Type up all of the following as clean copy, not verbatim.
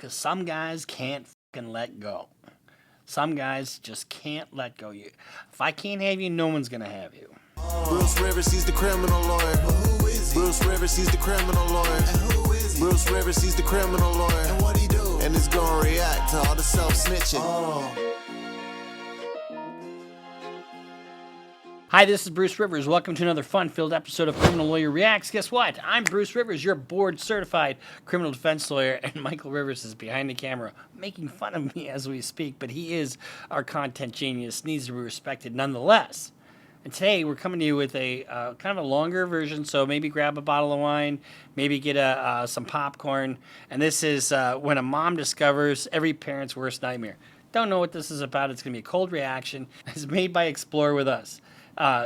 Because some guys can't fucking let go. Some guys just can't let go. If I can't have you, no one's going to have you. Bruce Rivers, he's the criminal lawyer. Who is he? Bruce Rivers, he's the criminal lawyer. And who is he? Bruce Rivers, he's the criminal lawyer. And what he do? And he's gonna react to all the self-snitching. Hi, this is Bruce Rivers. Welcome to another fun-filled episode of Criminal Lawyer Reacts. Guess what? I'm Bruce Rivers, your board-certified criminal defense lawyer, and Michael Rivers is behind the camera making fun of me as we speak, but he is our content genius, needs to be respected nonetheless. And today we're coming to you with a kind of a longer version, so maybe grab a bottle of wine, maybe get some popcorn, and this is when a mom discovers every parent's worst nightmare. Don't know what this is about. It's going to be a cold reaction. It's made by Explore With Us.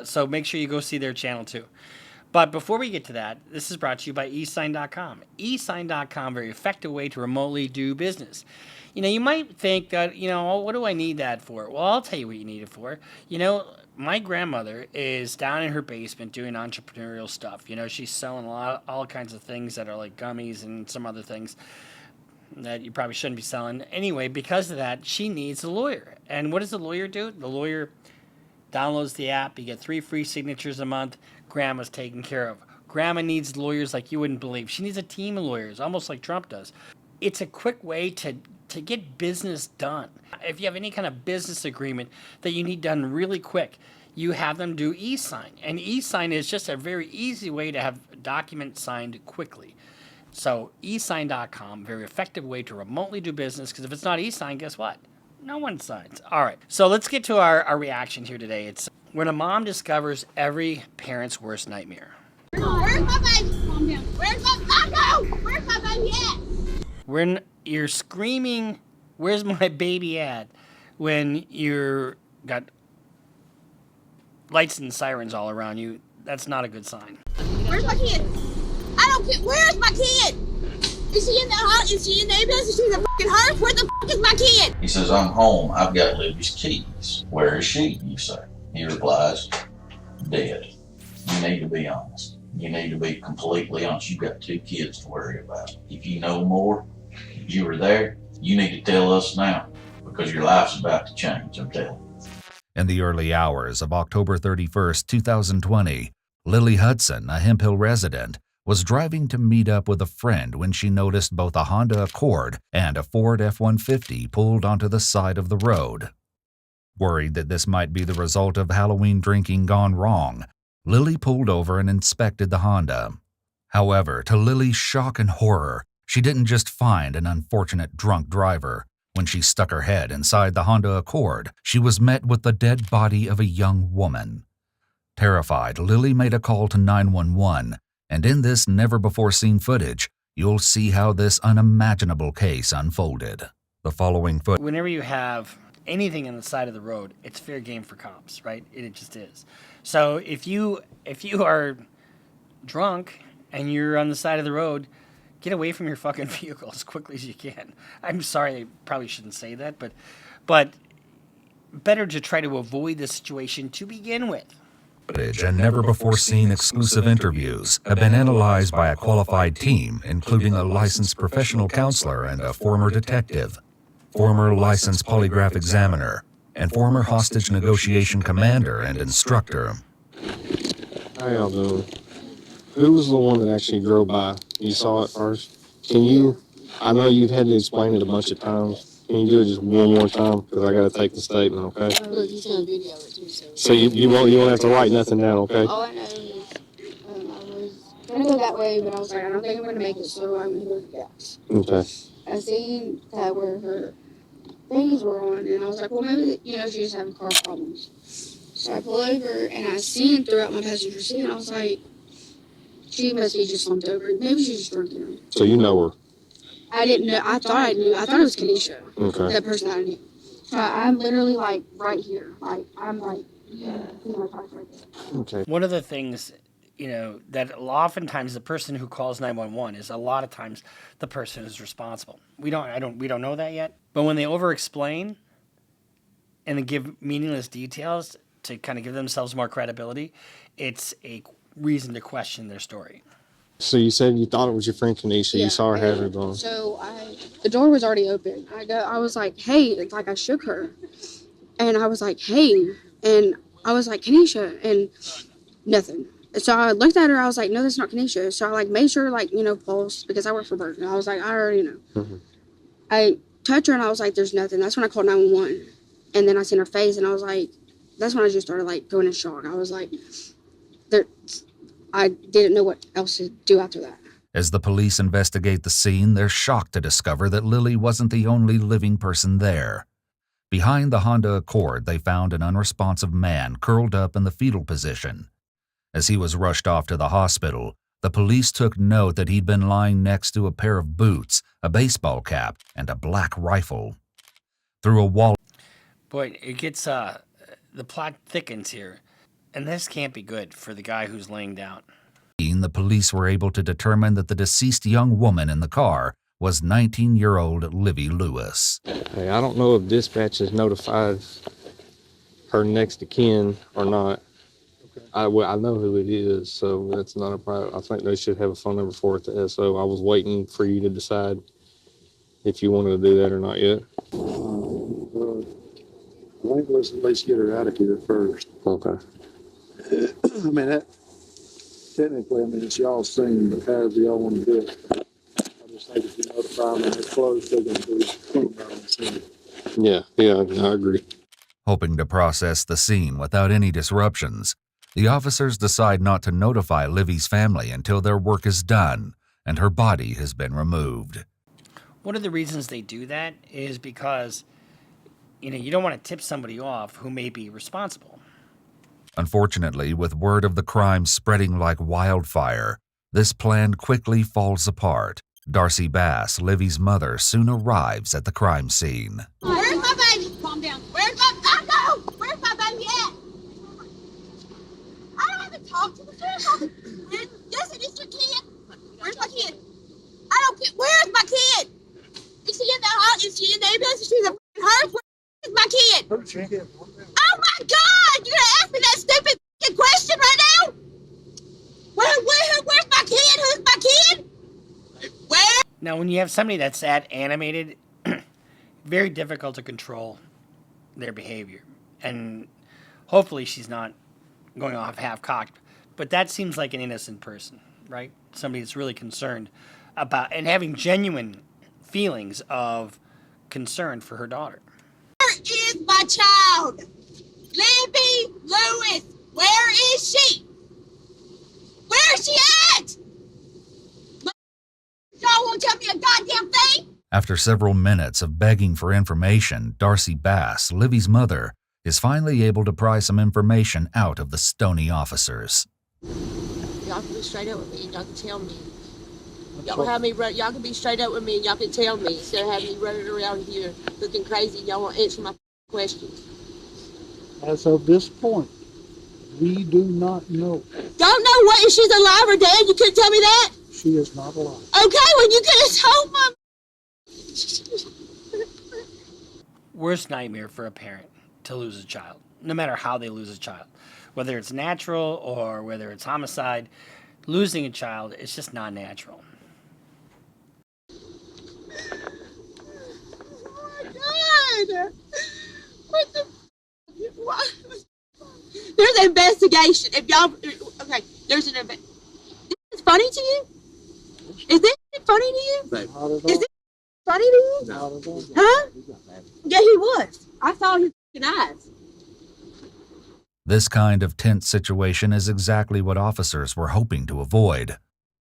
So make sure you go see their channel too. But before we get to that, this is brought to you by eSign.com. eSign.com, very effective way to remotely do business. You know, you might think that, what do I need that for? Well, I'll tell you what you need it for. My grandmother is down in her basement doing entrepreneurial stuff. She's selling all kinds of things that are like gummies and some other things that you probably shouldn't be selling. Anyway, because of that, she needs a lawyer. And what does the lawyer do? The lawyer downloads the app. You get 3 free signatures a month. Grandma's taken care of. Grandma needs lawyers like you wouldn't believe. She needs a team of lawyers, almost like Trump does. It's a quick way to get business done. If you have any kind of business agreement that you need done really quick, you have them do e-sign. And e-sign is just a very easy way to have documents signed quickly. So eSign.com, very effective way to remotely do business, because if it's not e-sign, guess what? No one signs. All right, so let's get to our reaction here today. It's when a mom discovers every parent's worst nightmare. Where's my baby? Calm down. Where's my baby at? When you're screaming, "Where's my baby at?" when you're got lights and sirens all around you, that's not a good sign. Where's my kid? I don't care. Where's my kid? Is she in the house? Is she in the ambulance? Is she in the fucking hearse? Where the fuck is my kid? He says, "I'm home. I've got Libby's keys." "Where is she?" you say. He replies, "Dead." You need to be honest. You need to be completely honest. You've got 2 kids to worry about. If you know more, if you were there, you need to tell us now, because your life's about to change, I'm telling you. In the early hours of October 31st, 2020, Lily Hudson, a Hemphill resident, was driving to meet up with a friend when she noticed both a Honda Accord and a Ford F-150 pulled onto the side of the road. Worried that this might be the result of Halloween drinking gone wrong, Lily pulled over and inspected the Honda. However, to Lily's shock and horror, she didn't just find an unfortunate drunk driver. When she stuck her head inside the Honda Accord, she was met with the dead body of a young woman. Terrified, Lily made a call to 911. And in this never-before-seen footage, you'll see how this unimaginable case unfolded. The following footage. Whenever you have anything on the side of the road, it's fair game for cops, right? It just is. So if you are drunk and you're on the side of the road, get away from your fucking vehicle as quickly as you can. I'm sorry, I probably shouldn't say that, but better to try to avoid the situation to begin with. Footage and never-before-seen exclusive interviews have been analyzed by a qualified team, including a licensed professional counselor and a former detective, former licensed polygraph examiner, and former hostage negotiation commander and instructor. How y'all doing? Who was the one that actually drove by? You saw it first? I know you've had to explain it a bunch of times. Can you do it just one more time? Because I got to take the statement, okay? Look, he's gonna video it too. So you won't have to write nothing down, okay? All I know is I was gonna go that way, but I was like, I don't think I'm gonna make it, so I'm gonna go to the gas. Okay. I seen that where her things were on, and I was like, well, maybe, she's just having car problems. So I pulled over, and I seen throughout my passenger seat, and I was like, she must be just slumped over. Maybe she's just drunk. So you know her? I didn't know. I thought I knew. I thought it was Kanisha. Okay. That person I knew. So I'm literally like right here. Like I'm like, right there. Okay. One of the things, that oftentimes the person who calls 911 is a lot of times the person who's responsible. We don't know that yet. But when they over-explain and they give meaningless details to kind of give themselves more credibility, it's a reason to question their story. So you said you thought it was your friend Kanisha. You saw her and have her gone. So the door was already open. I was like, hey, it's like I shook her, and I was like, hey, and I was like, Kanisha, and nothing. So I looked at her. I was like, no, that's not Kanisha. So I like made sure, like, pulse, because I work for Burton. I was like, I already know. Mm-hmm. I touched her and I was like, there's nothing. That's when I called 911, and then I seen her face and I was like, that's when I just started like going in shock. I was like, there. I didn't know what else to do after that. As the police investigate the scene, they're shocked to discover that Lily wasn't the only living person there. Behind the Honda Accord, they found an unresponsive man curled up in the fetal position. As he was rushed off to the hospital, the police took note that he'd been lying next to a pair of boots, a baseball cap, and a black rifle. Through a wall. Boy, it gets, the plot thickens here. And this can't be good for the guy who's laying down. The police were able to determine that the deceased young woman in the car was 19-year-old Livy Lewis. Hey, I don't know if dispatch has notified her next of kin or not. I know who it is, so that's not a problem. I think they should have a phone number for it to SO. I was waiting for you to decide if you wanted to do that or not yet. Well, I think let's at least get her out of here first. Okay. I mean, that technically, it's y'all's scene, but however y'all want to do it. I just think if you notify them and it's closed, they're going to be clean out on the scene. Yeah, I agree. Hoping to process the scene without any disruptions, the officers decide not to notify Livy's family until their work is done and her body has been removed. One of the reasons they do that is because, you don't want to tip somebody off who may be responsible. Unfortunately, with word of the crime spreading like wildfire, this plan quickly falls apart. Darcy Bass, Livy's mother, soon arrives at the crime scene. Where's my baby? Calm down. Where's my baby at? I don't even talk to the kid. Listen, it's your kid. Where's my kid? I don't care. Where's my kid? Is she in the house? Is she in the ambulance? Is she in the hearse? Where's my kid? Oh my God! You're gonna ask me that stupid question right now? Where's my kid? Who's my kid? Where? Now, when you have somebody that's that animated, very difficult to control their behavior. And hopefully she's not going off half-cocked. But that seems like an innocent person, right? Somebody that's really concerned about and having genuine feelings of concern for her daughter. Where is my child? Libby Lewis, where is she? Where is she at? Y'all won't tell me a goddamn thing? After several minutes of begging for information, Darcy Bass, Livy's mother, is finally able to pry some information out of the stony officers. Y'all can be straight up with me and y'all can tell me. Y'all can be straight up with me and y'all can tell me instead of having me running around here looking crazy and y'all won't answer my questions. As of this point, we do not know. Don't know what if she's alive or dead? You couldn't tell me that? She is not alive. Okay, well you could have told my... Worst nightmare for a parent to lose a child, no matter how they lose a child. Whether it's natural or whether it's homicide, losing a child is just not natural. Oh my God! What the? What? There's an investigation. If y'all, okay, there's an investigation. Is this funny to you? Is this funny to you? Is this funny to you? No. Huh? Yeah, he was. I saw his eyes. This kind of tense situation is exactly what officers were hoping to avoid.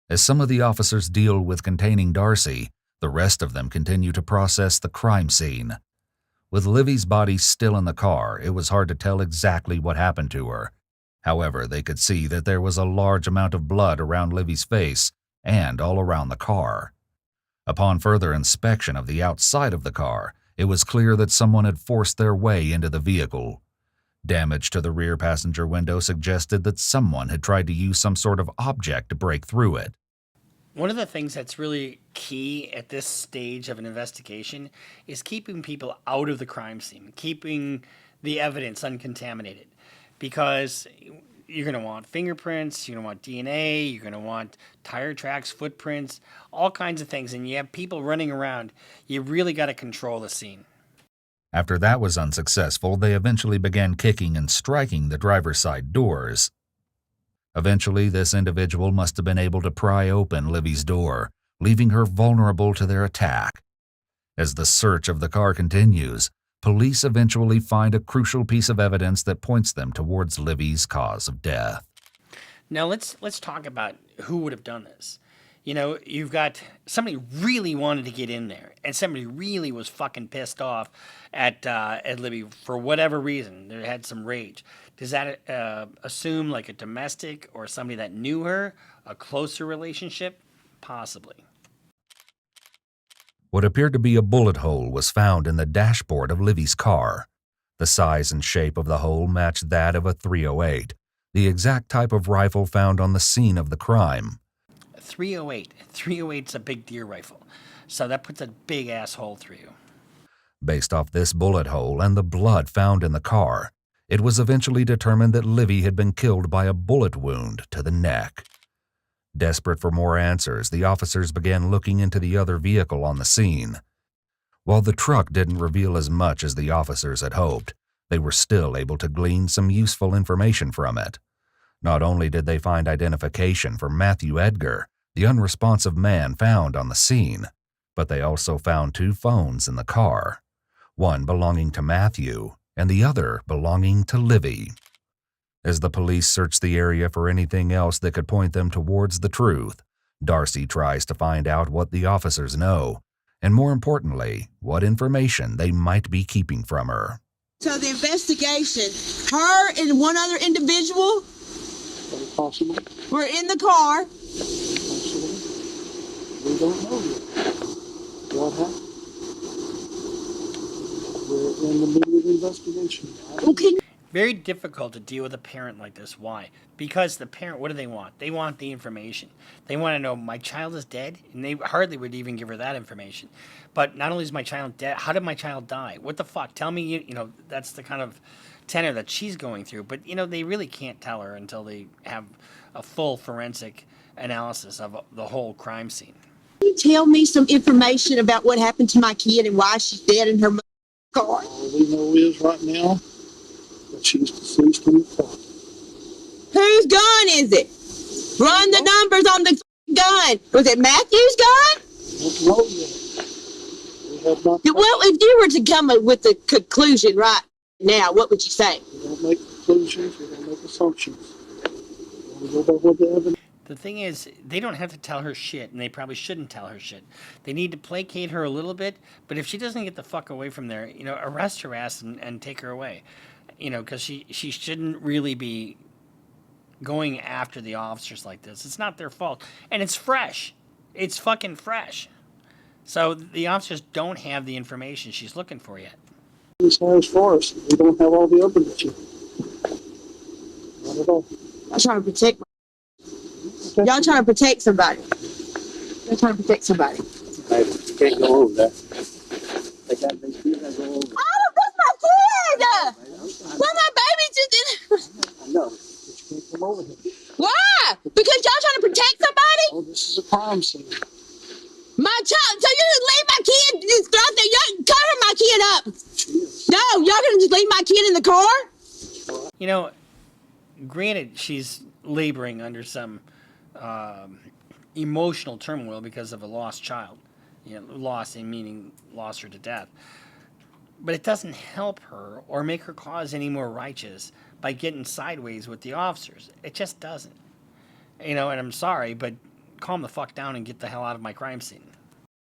As some of the officers deal with containing Darcy, the rest of them continue to process the crime scene. With Livy's body still in the car, it was hard to tell exactly what happened to her. However, they could see that there was a large amount of blood around Livy's face and all around the car. Upon further inspection of the outside of the car, it was clear that someone had forced their way into the vehicle. Damage to the rear passenger window suggested that someone had tried to use some sort of object to break through it. One of the things that's really key at this stage of an investigation is keeping people out of the crime scene, keeping the evidence uncontaminated. Because you're going to want fingerprints, you're going to want DNA, you're going to want tire tracks, footprints, all kinds of things. And you have people running around. You really got to control the scene. After that was unsuccessful, they eventually began kicking and striking the driver's side doors. Eventually, this individual must have been able to pry open Livy's door, leaving her vulnerable to their attack. As the search of the car continues, police eventually find a crucial piece of evidence that points them towards Livy's cause of death. Now let's talk about who would have done this. You know, you've got somebody really wanted to get in there, and somebody really was fucking pissed off at Libby for whatever reason. They had some rage. Does that assume like a domestic or somebody that knew her, a closer relationship? Possibly. What appeared to be a bullet hole was found in the dashboard of Livy's car. The size and shape of the hole matched that of a .308, the exact type of rifle found on the scene of the crime. 308. 308's a big deer rifle, so that puts a big asshole through you. Based off this bullet hole and the blood found in the car, it was eventually determined that Livy had been killed by a bullet wound to the neck. Desperate for more answers, the officers began looking into the other vehicle on the scene. While the truck didn't reveal as much as the officers had hoped, they were still able to glean some useful information from it. Not only did they find identification for Matthew Edgar, the unresponsive man found on the scene, but they also found 2 phones in the car, one belonging to Matthew and the other belonging to Livy. As the police searched the area for anything else that could point them towards the truth, Darcy tries to find out what the officers know, and more importantly, what information they might be keeping from her. So the investigation, her and one other individual Very possible. were in the car. Possible. We don't know yet. What happened? We're in the middle of the investigation. Okay. Very difficult to deal with a parent like this. Why? Because the parent, what do they want? They want the information. They want to know my child is dead, and they hardly would even give her that information. But not only is my child dead, how did my child die? What the fuck? Tell me, you know, that's the kind of tenor that she's going through. But, you know, they really can't tell her until they have a full forensic analysis of the whole crime scene. Can you tell me some information about what happened to my kid and why she's dead in her car? All we know is right now that she's deceased in the car. Whose gun is it? Run the numbers on the gun. Was it Matthew's gun? We don't know yet. We have not. Well, if you were to come up with a conclusion right now, what would you say? We don't make conclusions. We don't make assumptions. We go by what the evidence. The thing is, they don't have to tell her shit, and they probably shouldn't tell her shit. They need to placate her a little bit, but if she doesn't get the fuck away from there, you know, arrest her ass and take her away. You know, because she shouldn't really be going after the officers like this. It's not their fault. And it's fresh. It's fucking fresh. So the officers don't have the information she's looking for yet. This has for us. We don't have all the evidence yet. Not at all. I'm trying to protect y'all trying to protect somebody. They're trying to protect somebody. Baby, you can't go over that. They got these people that go over. Oh, that's my kid! Well, my baby just did. I know, but you can't come over here. Why? Because y'all trying to protect somebody? Oh, this is a crime scene. My child. So you just leave my kid just out there? Y'all cover my kid up. No, y'all gonna just leave my kid in the car? You know, granted, she's laboring under some emotional turmoil because of a lost child. You know, lost in meaning lost her to death. But it doesn't help her or make her cause any more righteous by getting sideways with the officers. It just doesn't. You know, and I'm sorry, but calm the fuck down and get the hell out of my crime scene.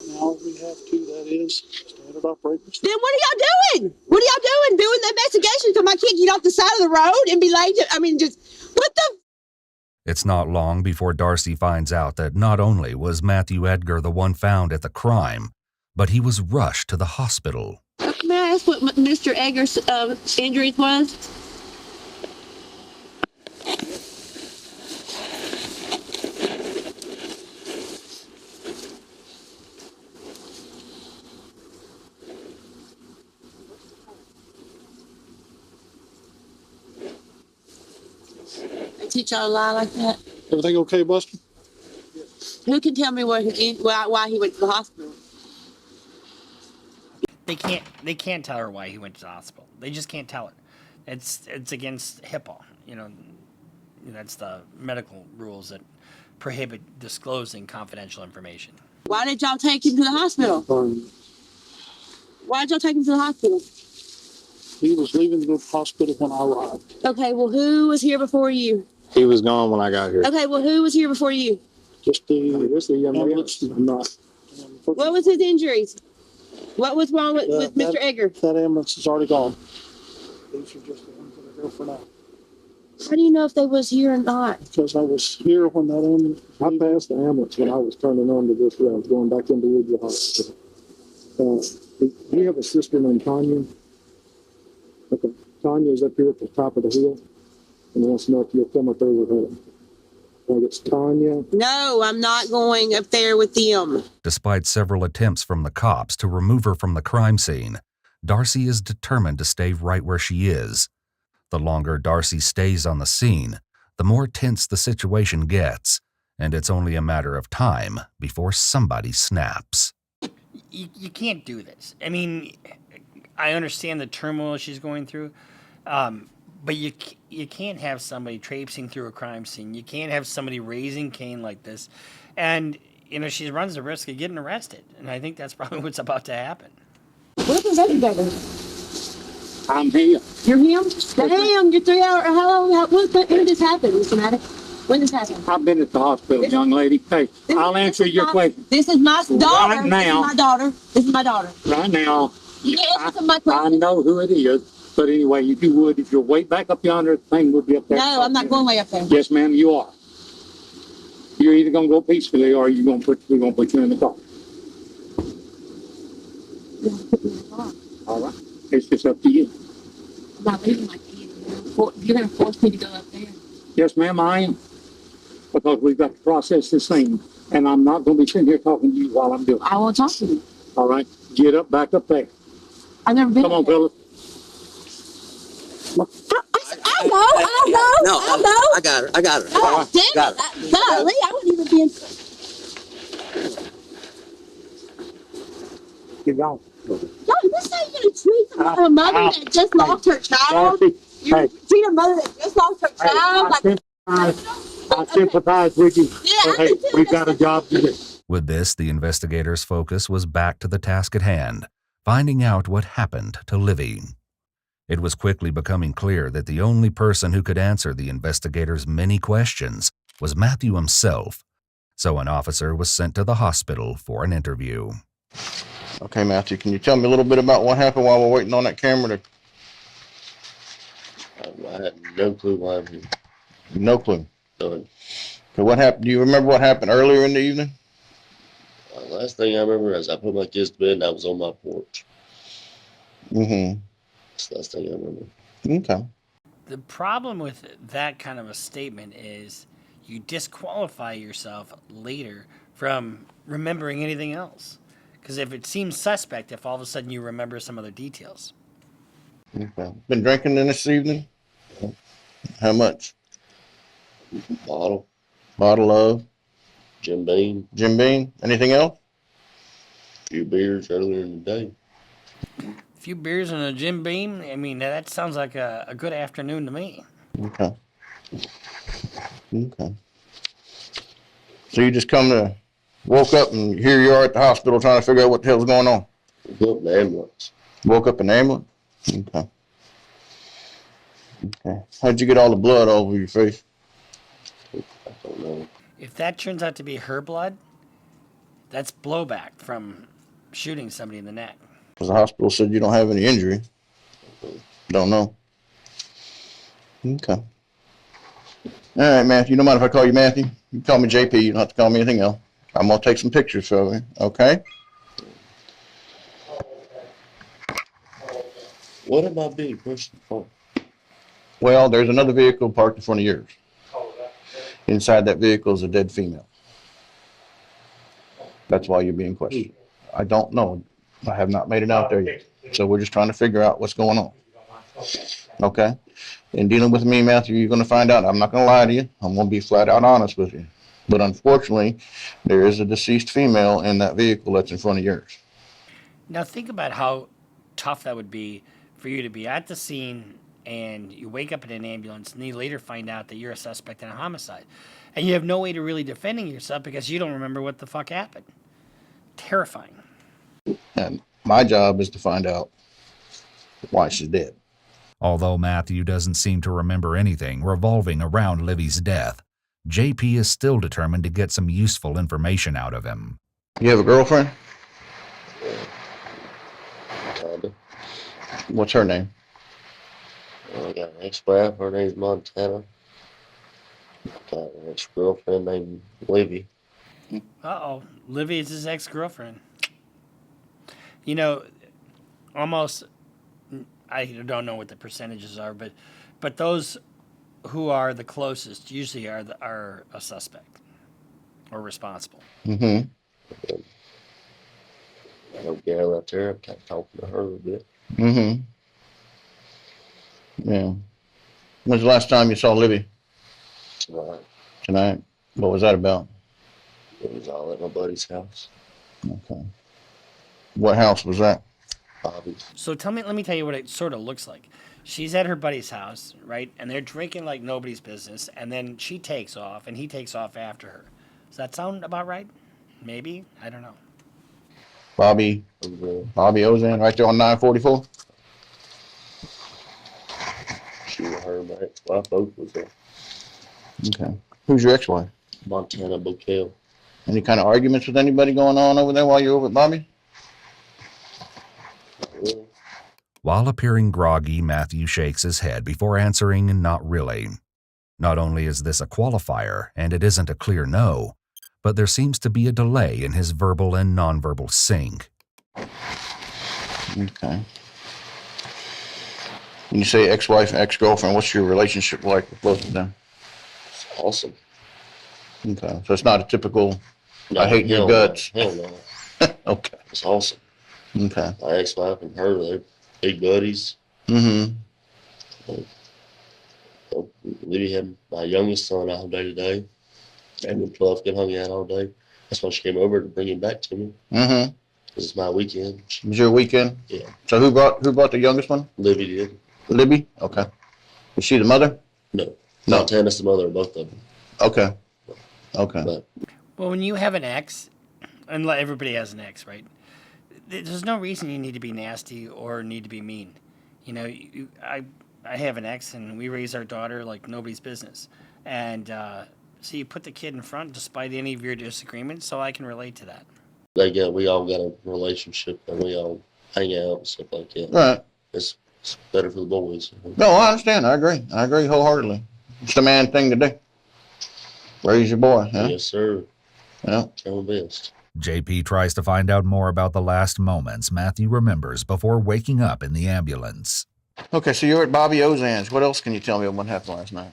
Now we have to, that is, standard operating procedure. Then what are y'all doing? What are y'all doing? Doing the investigation so my kid get off the side of the road and be late? I mean, just, what the? It's not long before Darcy finds out that not only was Matthew Edgar the one found at the crime, but he was rushed to the hospital. May I ask what Mr. Edgar's injuries was? teach y'all to lie like that? Everything okay, Buster? Who can tell me why he went to the hospital? They can't tell her why he went to the hospital. They just can't tell her. It's against HIPAA. That's the medical rules that prohibit disclosing confidential information. Why did y'all take him to the hospital? Why did y'all take him to the hospital? He was leaving the hospital when I arrived. Okay, well, who was here before you? He was gone when I got here. Okay, well, who was here before you? Just the ambulance. What was his injuries? What was wrong with Mr. Egger? That ambulance is already gone. These are just the ones that are here for now. How do you know if they was here or not? Because I was here when that ambulance, I passed the ambulance when I was turning on to this road. I was going back into Louisville Hospital. We have a sister named Tanya. Okay, Tanya is up here at the top of the hill and wants to know if you'll come up there with her. Like it's Tanya. No, I'm not going up there with them. Despite several attempts from the cops to remove her from the crime scene, Darcy is determined to stay right where she is. The longer Darcy stays on the scene, the more tense the situation gets, and it's only a matter of time before somebody snaps. You can't do this. I mean, I understand the turmoil she's going through, but you can't have somebody traipsing through a crime scene. You can't have somebody raising Cain like this. And, she runs the risk of getting arrested. And I think that's probably what's about to happen. What was that together? I'm here. You're him? Damn, you're 3 hours. How long? When did this happen, Mr. Maddox? When did this happen? I've been at the hospital, young lady. Hey, I'll answer your question. This is my daughter. Right now. This is my daughter. Right now, You can answer my I question. know who it is. But anyway, if you're way back up yonder, the thing will be up there. No, I'm not going way up there. Yes, ma'am, you are. You're either gonna go peacefully or we're gonna put you in the car. All right. It's just up to you. I'm not leaving my kid. You're going to force me to go up there. Yes, ma'am, I am. Because we've got to process this thing. And I'm not gonna be sitting here talking to you while I'm doing it. I won't talk to you. All right? Get up, back up there. I've never been Come on, there. fellas. I know. I got her. Oh, damn Got it. Golly, I wouldn't even be in. Get on. No, this how you treat a mother that just lost her child. Darcy, You hey. treat a mother that just lost her child like. I sympathize with you. Yeah, But I hey, can tell we've that's got a job to do. With this, the investigators' focus was back to the task at hand, finding out what happened to Livy. It was quickly becoming clear that the only person who could answer the investigators' many questions was Matthew himself, so an officer was sent to the hospital for an interview. Okay, Matthew, can you tell me a little bit about what happened while we're waiting on that camera to... I had no clue why I'm here. No clue. None. Okay, what happened? Do you remember what happened earlier in the evening? Last thing I remember is I put my kids to bed and I was on my porch. Mm-hmm. That's the last thing I remember. Okay. The problem with that kind of a statement is you disqualify yourself later from remembering anything else. Because if it seems suspect, if all of a sudden you remember some other details. Okay. Been drinking in this evening? How much? Bottle, Bottle of Jim Beam, Jim Beam? Anything else? few beers earlier in the day. A few beers and a Jim Beam, I mean, that sounds like a good afternoon to me. Okay. Okay. So you just woke up and here you are at the hospital trying to figure out what the hell's going on? Woke up in the ambulance. Woke up in the ambulance? Okay. Okay. How'd you get all the blood all over your face? I don't know. If that turns out to be her blood, that's blowback from shooting somebody in the neck. Because the hospital said you don't have any injury. Don't know. Okay. All right, Matthew. You don't mind if I call you Matthew? You can call me JP. You don't have to call me anything else. I'm going to take some pictures of you. Okay? What am I being questioned for? Well, there's another vehicle parked in front of yours. Inside that vehicle is a dead female. That's why you're being questioned. I don't know. I have not made it out there yet. So we're just trying to figure out what's going on. Okay? in dealing with me, Matthew, you're going to find out. I'm not going to lie to you. I'm going to be flat out honest with you. But unfortunately, there is a deceased female in that vehicle that's in front of yours. Now think about how tough that would be for you to be at the scene and you wake up in an ambulance and you later find out that you're a suspect in a homicide. And you have no way to really defending yourself because you don't remember what the fuck happened. Terrifying. And my job is to find out why she's dead. Although Matthew doesn't seem to remember anything revolving around Livy's death, JP is still determined to get some useful information out of him. You have a girlfriend? Kinda. What's her name? I got an ex-wife. Her name's Montana. Got an ex-girlfriend named Livy. Uh-oh. Livy is his ex-girlfriend. You know, almost, I don't know what the percentages are, but those who are the closest usually are a suspect or responsible. Mm-hmm. I know Jaylap there. I'm kind of talking to her a little bit. Mm-hmm. Yeah. When's the last time you saw Livy? Tonight. Tonight. What was that about? It was all at my buddy's house. Okay. What house was that? Bobby's. So let me tell you what it sort of looks like. She's at her buddy's house, right? And they're drinking like nobody's business. And then she takes off and he takes off after her. Does that sound about right? Maybe? I don't know. Bobby Ozan, right there on 944? She and her, my ex-wife, both was there. Okay. Who's your ex-wife? Montana Bouquet. Any kind of arguments with anybody going on over there while you're over at Bobby? Not really. While appearing groggy, Matthew shakes his head before answering not really. Not only is this a qualifier, and it isn't a clear no, but there seems to be a delay in his verbal and nonverbal sync. Okay. When you say ex-wife and ex-girlfriend, what's your relationship like with both of them? It's awesome. Okay. So it's not a typical, No, I hate your hell guts. No. Hell no. Okay. It's awesome. Okay. My ex-wife and her, they're big buddies. Mm-hmm. Libby had my youngest son all day today. And when Pluffkin hung out all day. That's why she came over to bring him back to me. Mm-hmm. Because it's my weekend. It was your weekend? Yeah. So who brought the youngest one? Libby did. Libby? Okay. Is she the mother? No. No. Montana's the mother of both of them. Okay. Okay. But Well, when you have an ex, and everybody has an ex, right? There's no reason you need to be nasty or need to be mean. You know, I have an ex, and we raise our daughter like nobody's business. And so you put the kid in front despite any of your disagreements, so I can relate to that. we all got a relationship and we all hang out and stuff like that. Right. It's better for the boys. No, I understand. I agree wholeheartedly. It's the man thing to do. Raise your boy, huh? Yes, sir. Yeah. Try my best. JP tries to find out more about the last moments Matthew remembers before waking up in the ambulance. Okay, so you're at Bobby Ozan's. What else can you tell me of what happened last night?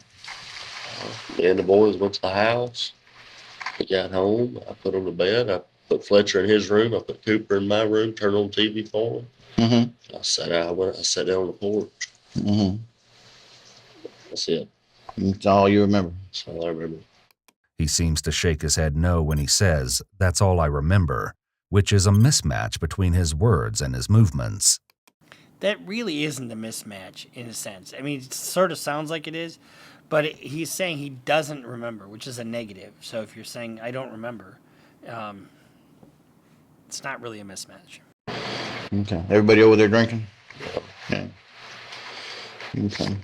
Me and the boys went to the house. We got home. I put on the bed. I put Fletcher in his room. I put Cooper in my room. Turned on TV for him. Mm-hmm. I sat down on the porch. Mm-hmm. That's it. That's all you remember. That's all I remember. He seems to shake his head no when he says, "That's all I remember," which is a mismatch between his words and his movements. That really isn't a mismatch in a sense. I mean, it sort of sounds like it is, but he's saying he doesn't remember, which is a negative. So if you're saying I don't remember, it's not really a mismatch. Okay. Everybody over there drinking? Yeah. Okay.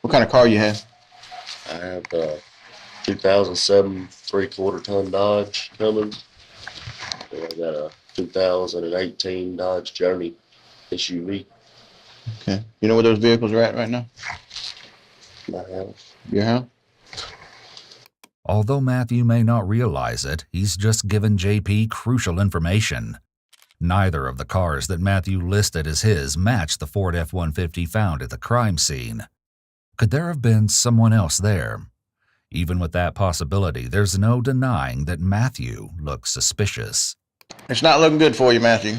What kind of car you have? I have a 2007 3/4-ton Dodge Cummins. And I got a 2018 Dodge Journey SUV. Okay. You know where those vehicles are at right now? My house. Your house? Although Matthew may not realize it, he's just given JP crucial information. Neither of the cars that Matthew listed as his matched the Ford F-150 found at the crime scene. Could there have been someone else there? Even with that possibility, there's no denying that Matthew looks suspicious. It's not looking good for you, Matthew.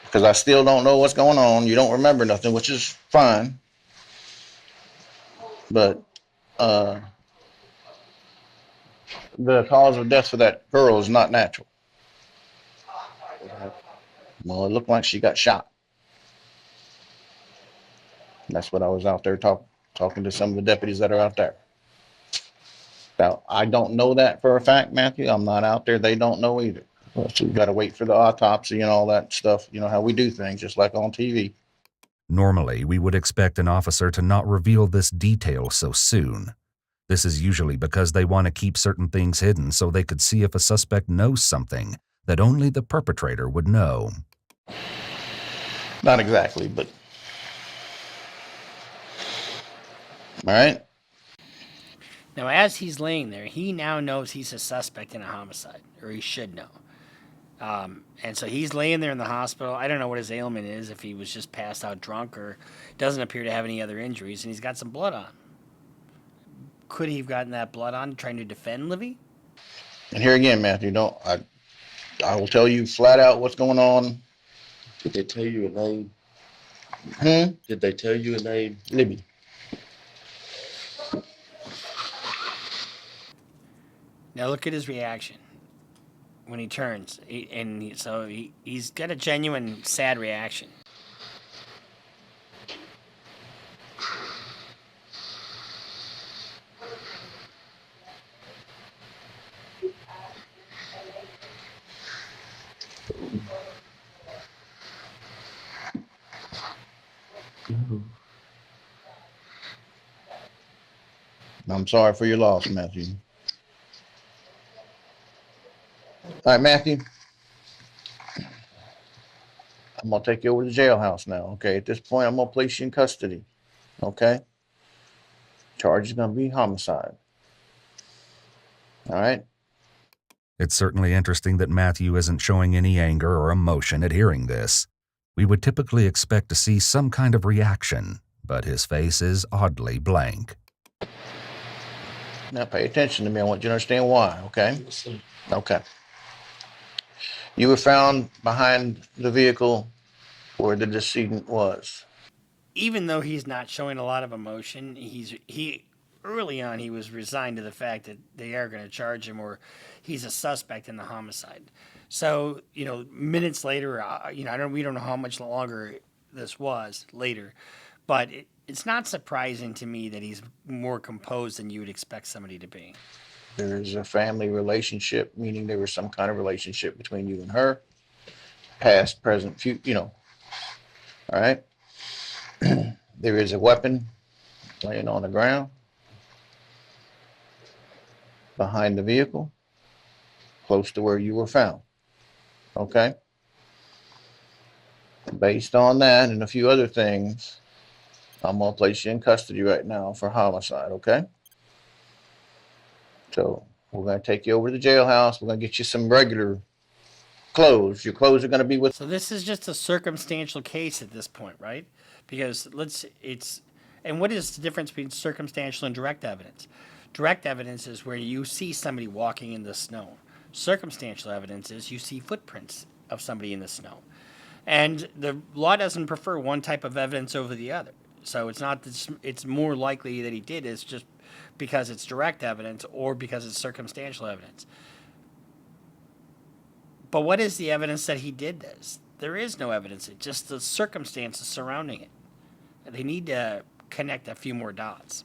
because I still don't know what's going on. You don't remember nothing, which is fine. But the cause of death for that girl is not natural. Well, it looked like she got shot. That's what I was out there talking to some of the deputies that are out there. Now, I don't know that for a fact, Matthew. I'm not out there. They don't know either. So you got to wait for the autopsy and all that stuff. You know how we do things, just like on TV. Normally, we would expect an officer to not reveal this detail so soon. This is usually because they want to keep certain things hidden so they could see if a suspect knows something that only the perpetrator would know. Not exactly, but all right. Now, as he's laying there, he now knows he's a suspect in a homicide, or he should know. And so he's laying there in the hospital. I don't know what his ailment is, if he was just passed out drunk or doesn't appear to have any other injuries, and he's got some blood on. Could he have gotten that blood on trying to defend Livy? And here again, Matthew, I will tell you flat out what's going on. Did they tell you a name? Did they tell you a name? Libby. Now look at his reaction when he turns. He's got a genuine sad reaction. I'm sorry for your loss, Matthew. All right, Matthew. I'm going to take you over to the jailhouse now, okay? At this point, I'm going to place you in custody, okay? Charge is going to be homicide. All right? It's certainly interesting that Matthew isn't showing any anger or emotion at hearing this. We would typically expect to see some kind of reaction, but his face is oddly blank. Now pay attention to me. I want you to understand why, okay? Okay. You were found behind the vehicle where the decedent was. Even though he's not showing a lot of emotion, he early on he was resigned to the fact that they are going to charge him, or he's a suspect in the homicide. So minutes later, we don't know how much longer this was later, but it's not surprising to me that he's more composed than you would expect somebody to be. There's a family relationship, meaning there was some kind of relationship between you and her, past, present, future. All right. There is a weapon laying on the ground behind the vehicle, close to where you were found. Okay. Based on that and a few other things, I'm going to place you in custody right now for homicide. Okay. So we're going to take you over to the jailhouse. We're going to get you some regular clothes. Your clothes are going to be with. So this is just a circumstantial case at this point, right? Because and what is the difference between circumstantial and direct evidence? Direct evidence is where you see somebody walking in the snow. Circumstantial evidence is you see footprints of somebody in the snow. And the law doesn't prefer one type of evidence over the other. So it's more likely that he did is just because it's direct evidence or because it's circumstantial evidence. But what is the evidence that he did this? There is no evidence. It's just the circumstances surrounding it. They need to connect a few more dots.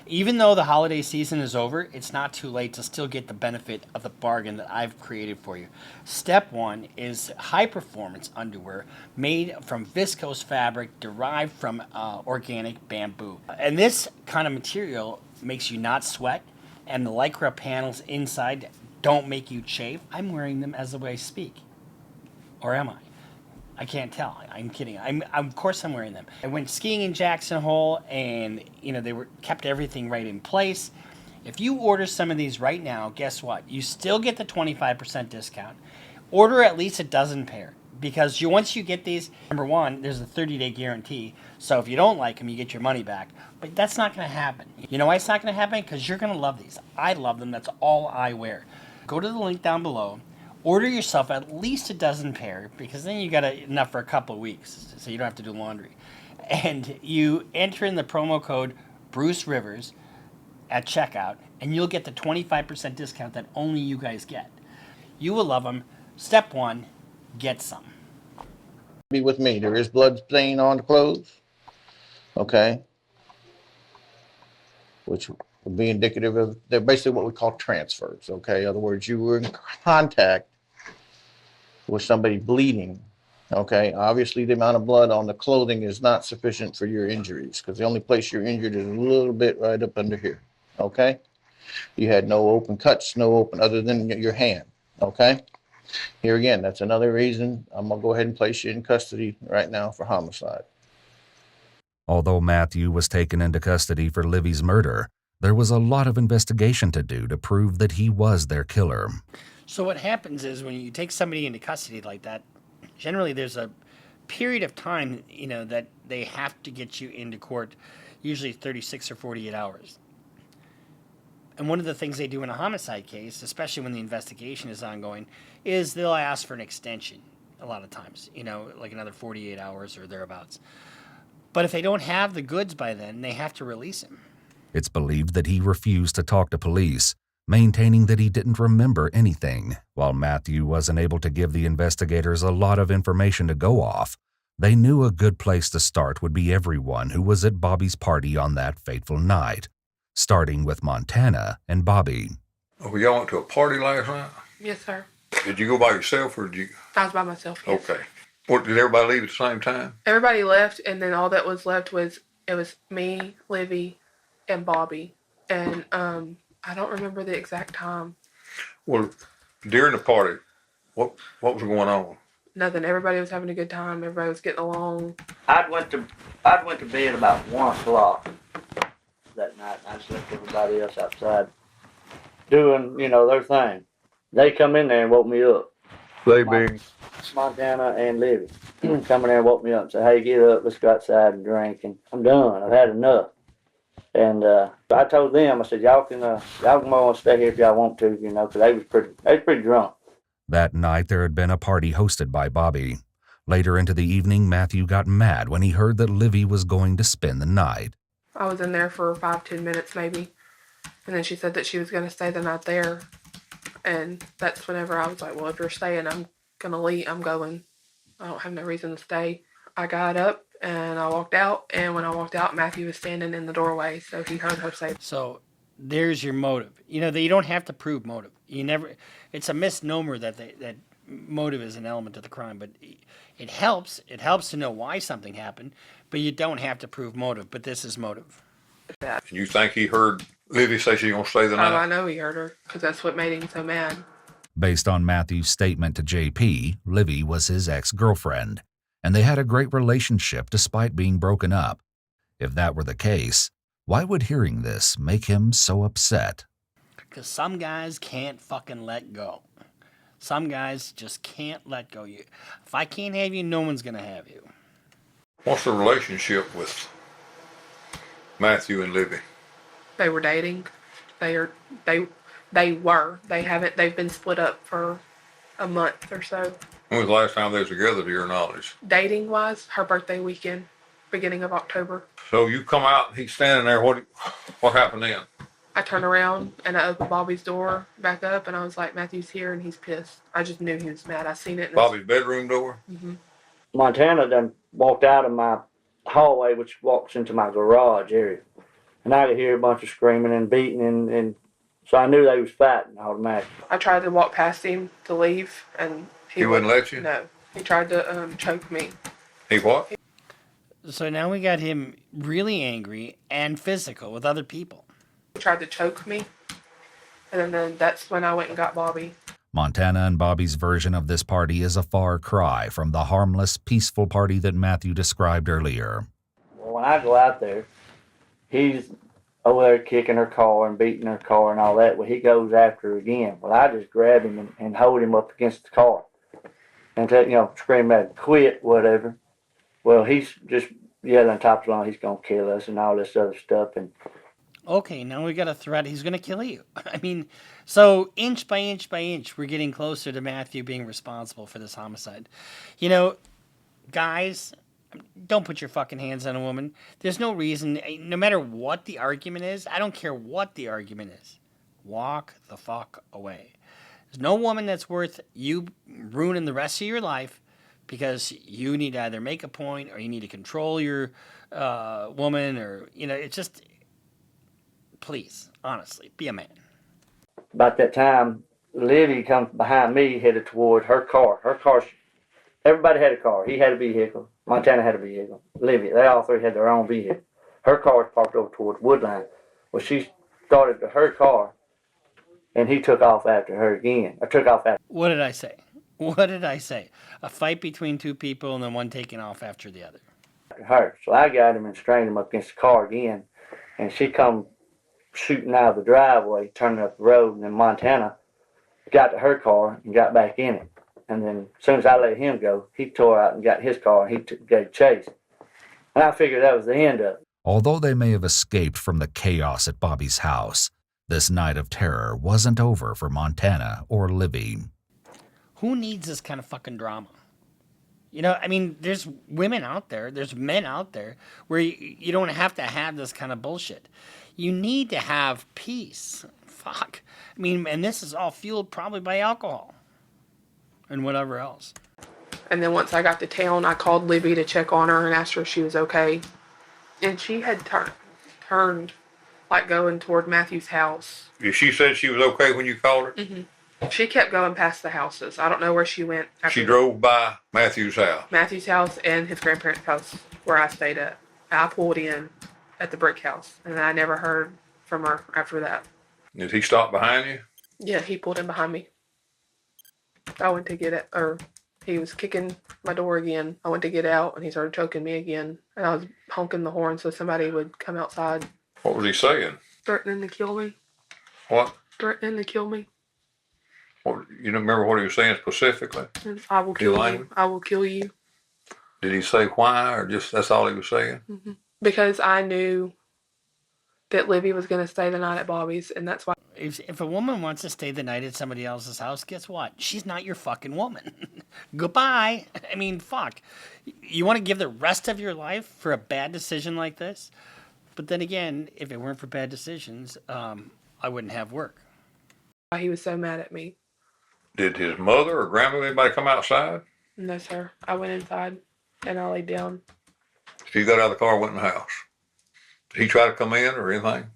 Even though the holiday season is over, it's not too late to still get the benefit of the bargain that I've created for you. Step one is high-performance underwear made from viscose fabric derived from organic bamboo. And this kind of material makes you not sweat, and the Lycra panels inside don't make you chafe. I'm wearing them as the way I speak. Or am I? I can't tell. I'm kidding. Of course I'm wearing them. I went skiing in Jackson Hole, and they kept everything right in place. If you order some of these right now, guess what? You still get the 25% discount. Order at least a dozen pair, because once you get these, number one, there's a 30-day guarantee. So if you don't like them, you get your money back. But that's not going to happen. You know why it's not going to happen? Because you're going to love these. I love them. That's all I wear. Go to the link down below. Order yourself at least a dozen pair, because then you got enough for a couple of weeks, so you don't have to do laundry. And you enter in the promo code Bruce Rivers at checkout, and you'll get the 25% discount that only you guys get. You will love them. Step one, get some. Be with me. There is blood stain on the clothes. Okay. Which would be indicative of, they're basically what we call transfers. Okay. In other words, you were in contact with somebody bleeding. Okay. Obviously, the amount of blood on the clothing is not sufficient for your injuries, because the only place you're injured is a little bit right up under here. Okay. You had no open cuts, no open other than your hand. Okay. Here again, that's another reason I'm going to go ahead and place you in custody right now for homicide. Although Matthew was taken into custody for Livy's murder, there was a lot of investigation to do to prove that he was their killer. So what happens is when you take somebody into custody like that, generally there's a period of time, that they have to get you into court, usually 36 or 48 hours. And one of the things they do in a homicide case, especially when the investigation is ongoing, is they'll ask for an extension a lot of times, like another 48 hours or thereabouts. But if they don't have the goods by then, they have to release him. It's believed that he refused to talk to police, maintaining that he didn't remember anything. While Matthew wasn't able to give the investigators a lot of information to go off, they knew a good place to start would be everyone who was at Bobby's party on that fateful night, starting with Montana and Bobby. Oh, y'all went to a party last night? Yes, sir. Did you go by yourself or did you? I was by myself. Yes. Okay. What, did everybody leave at the same time? Everybody left, and then all that was left was me, Livy, and Bobby. And I don't remember the exact time. Well, during the party, what was going on? Nothing. Everybody was having a good time. Everybody was getting along. I'd went to bed about 1 o'clock that night, and I just left everybody else outside doing, their thing. They come in there and woke me up. They being? Montana and Livy come in there and woke me up and said, "Hey, get up, let's go outside and drink." And I'm done. I've had enough. And I told them, I said, y'all can go stay here if y'all want to, because they was pretty drunk. That night there had been a party hosted by Bobby. Later into the evening, Matthew got mad when he heard that Livy was going to spend the night. I was in there for 5-10 minutes maybe. And then she said that she was going to stay the night there. And that's whenever I was like, well, if you're staying, I'm going to leave. I'm going. I don't have no reason to stay. I got up and I walked out. And when I walked out, Matthew was standing in the doorway. So he heard her say. So there's your motive. You don't have to prove motive. It's a misnomer that motive is an element of the crime, but it helps. It helps to know why something happened, but you don't have to prove motive. But this is motive. And you think he heard Livy say she's going to stay the night? Oh, I know he heard her, because that's what made him so mad. Based on Matthew's statement to JP, Livy was his ex-girlfriend, and they had a great relationship despite being broken up. If that were the case, why would hearing this make him so upset? Because some guys can't fucking let go. Some guys just can't let go. If I can't have you, no one's going to have you. What's the relationship with Matthew and Livy? They were dating. They've been split up for a month or so. When was the last time they was together, to your knowledge? Dating wise, her birthday weekend, beginning of October. So you come out and he's standing there, what happened then? I turned around and I opened Bobby's door back up and I was like, Matthew's here and he's pissed. I just knew he was mad. I seen it. Bobby's bedroom door? Mm-hmm. Montana then walked out of my hallway, which walks into my garage area. And I could hear a bunch of screaming and beating, and so I knew they was fighting automatically. I tried to walk past him to leave, and he wouldn't let you? No. He tried to choke me. He what? So now we got him really angry and physical with other people. He tried to choke me, and then that's when I went and got Bobby. Montana and Bobby's version of this party is a far cry from the harmless, peaceful party that Matthew described earlier. Well, when I go out there, he's over there kicking her car and beating her car and all that. Well, he goes after her again. Well, I just grab him and hold him up against the car and scream at him, quit, whatever. Well, he's just yelling top line, he's going to kill us and all this other stuff. And Okay, now we got a threat. He's going to kill you. I mean, so inch by inch by inch, we're getting closer to Matthew being responsible for this homicide. You know, guys, don't put your fucking hands on a woman. There's no reason, no matter what the argument is, I don't care what the argument is, walk the fuck away. There's no woman that's worth you ruining the rest of your life because you need to either make a point or you need to control your woman, or, you know, it's just, please, honestly, be a man. About that time, Livy comes behind me, headed toward her car. Everybody had a car. He had a vehicle. Montana had a vehicle. Livy, they all three had their own vehicle. Her car was parked over towards Woodline. Well, she started to her car, and he took off after her again. Or took off after. What did I say? What did I say? A fight between two people and then one taking off after the other. Her. So I got him and strained him up against the car again, and she come shooting out of the driveway, turning up the road, and then Montana got to her car and got back in it. And then as soon as I let him go, he tore out and got his car, and he gave chase. And I figured that was the end of it. Although they may have escaped from the chaos at Bobby's house, this night of terror wasn't over for Montana or Livy. Who needs this kind of fucking drama? You know, I mean, there's women out there, there's men out there where you don't have to have this kind of bullshit. You need to have peace. Fuck. I mean, and this is all fueled probably by alcohol and whatever else. And then once I got to town, I called Libby to check on her and asked her if she was okay. And she had turned, like going toward Matthew's house. She said she was okay when you called her? Mm-hmm. She kept going past the houses. I don't know where she went. She drove by Matthew's house? Matthew's house and his grandparents' house where I stayed at. I pulled in at the brick house, and I never heard from her after that. Did he stop behind you? Yeah, he pulled in behind me. I went to get it, or he was kicking my door again. I went to get out, and he started choking me again. And I was honking the horn so somebody would come outside. What was he saying? Threatening to kill me. What? Threatening to kill me. What, you don't remember what he was saying specifically? I will kill you. I will kill you. Did he say why, or just that's all he was saying? Mm-hmm. Because I knew that Livy was going to stay the night at Bobby's, and that's why. If a woman wants to stay the night at somebody else's house, guess what? She's not your fucking woman. Goodbye. I mean, fuck. You want to give the rest of your life for a bad decision like this? But then again, if it weren't for bad decisions, I wouldn't have work. He was so mad at me. Did his mother or grandmother, anybody come outside? No, sir. I went inside and I laid down. So you got out of the car and went in the house. Did he try to come in or anything?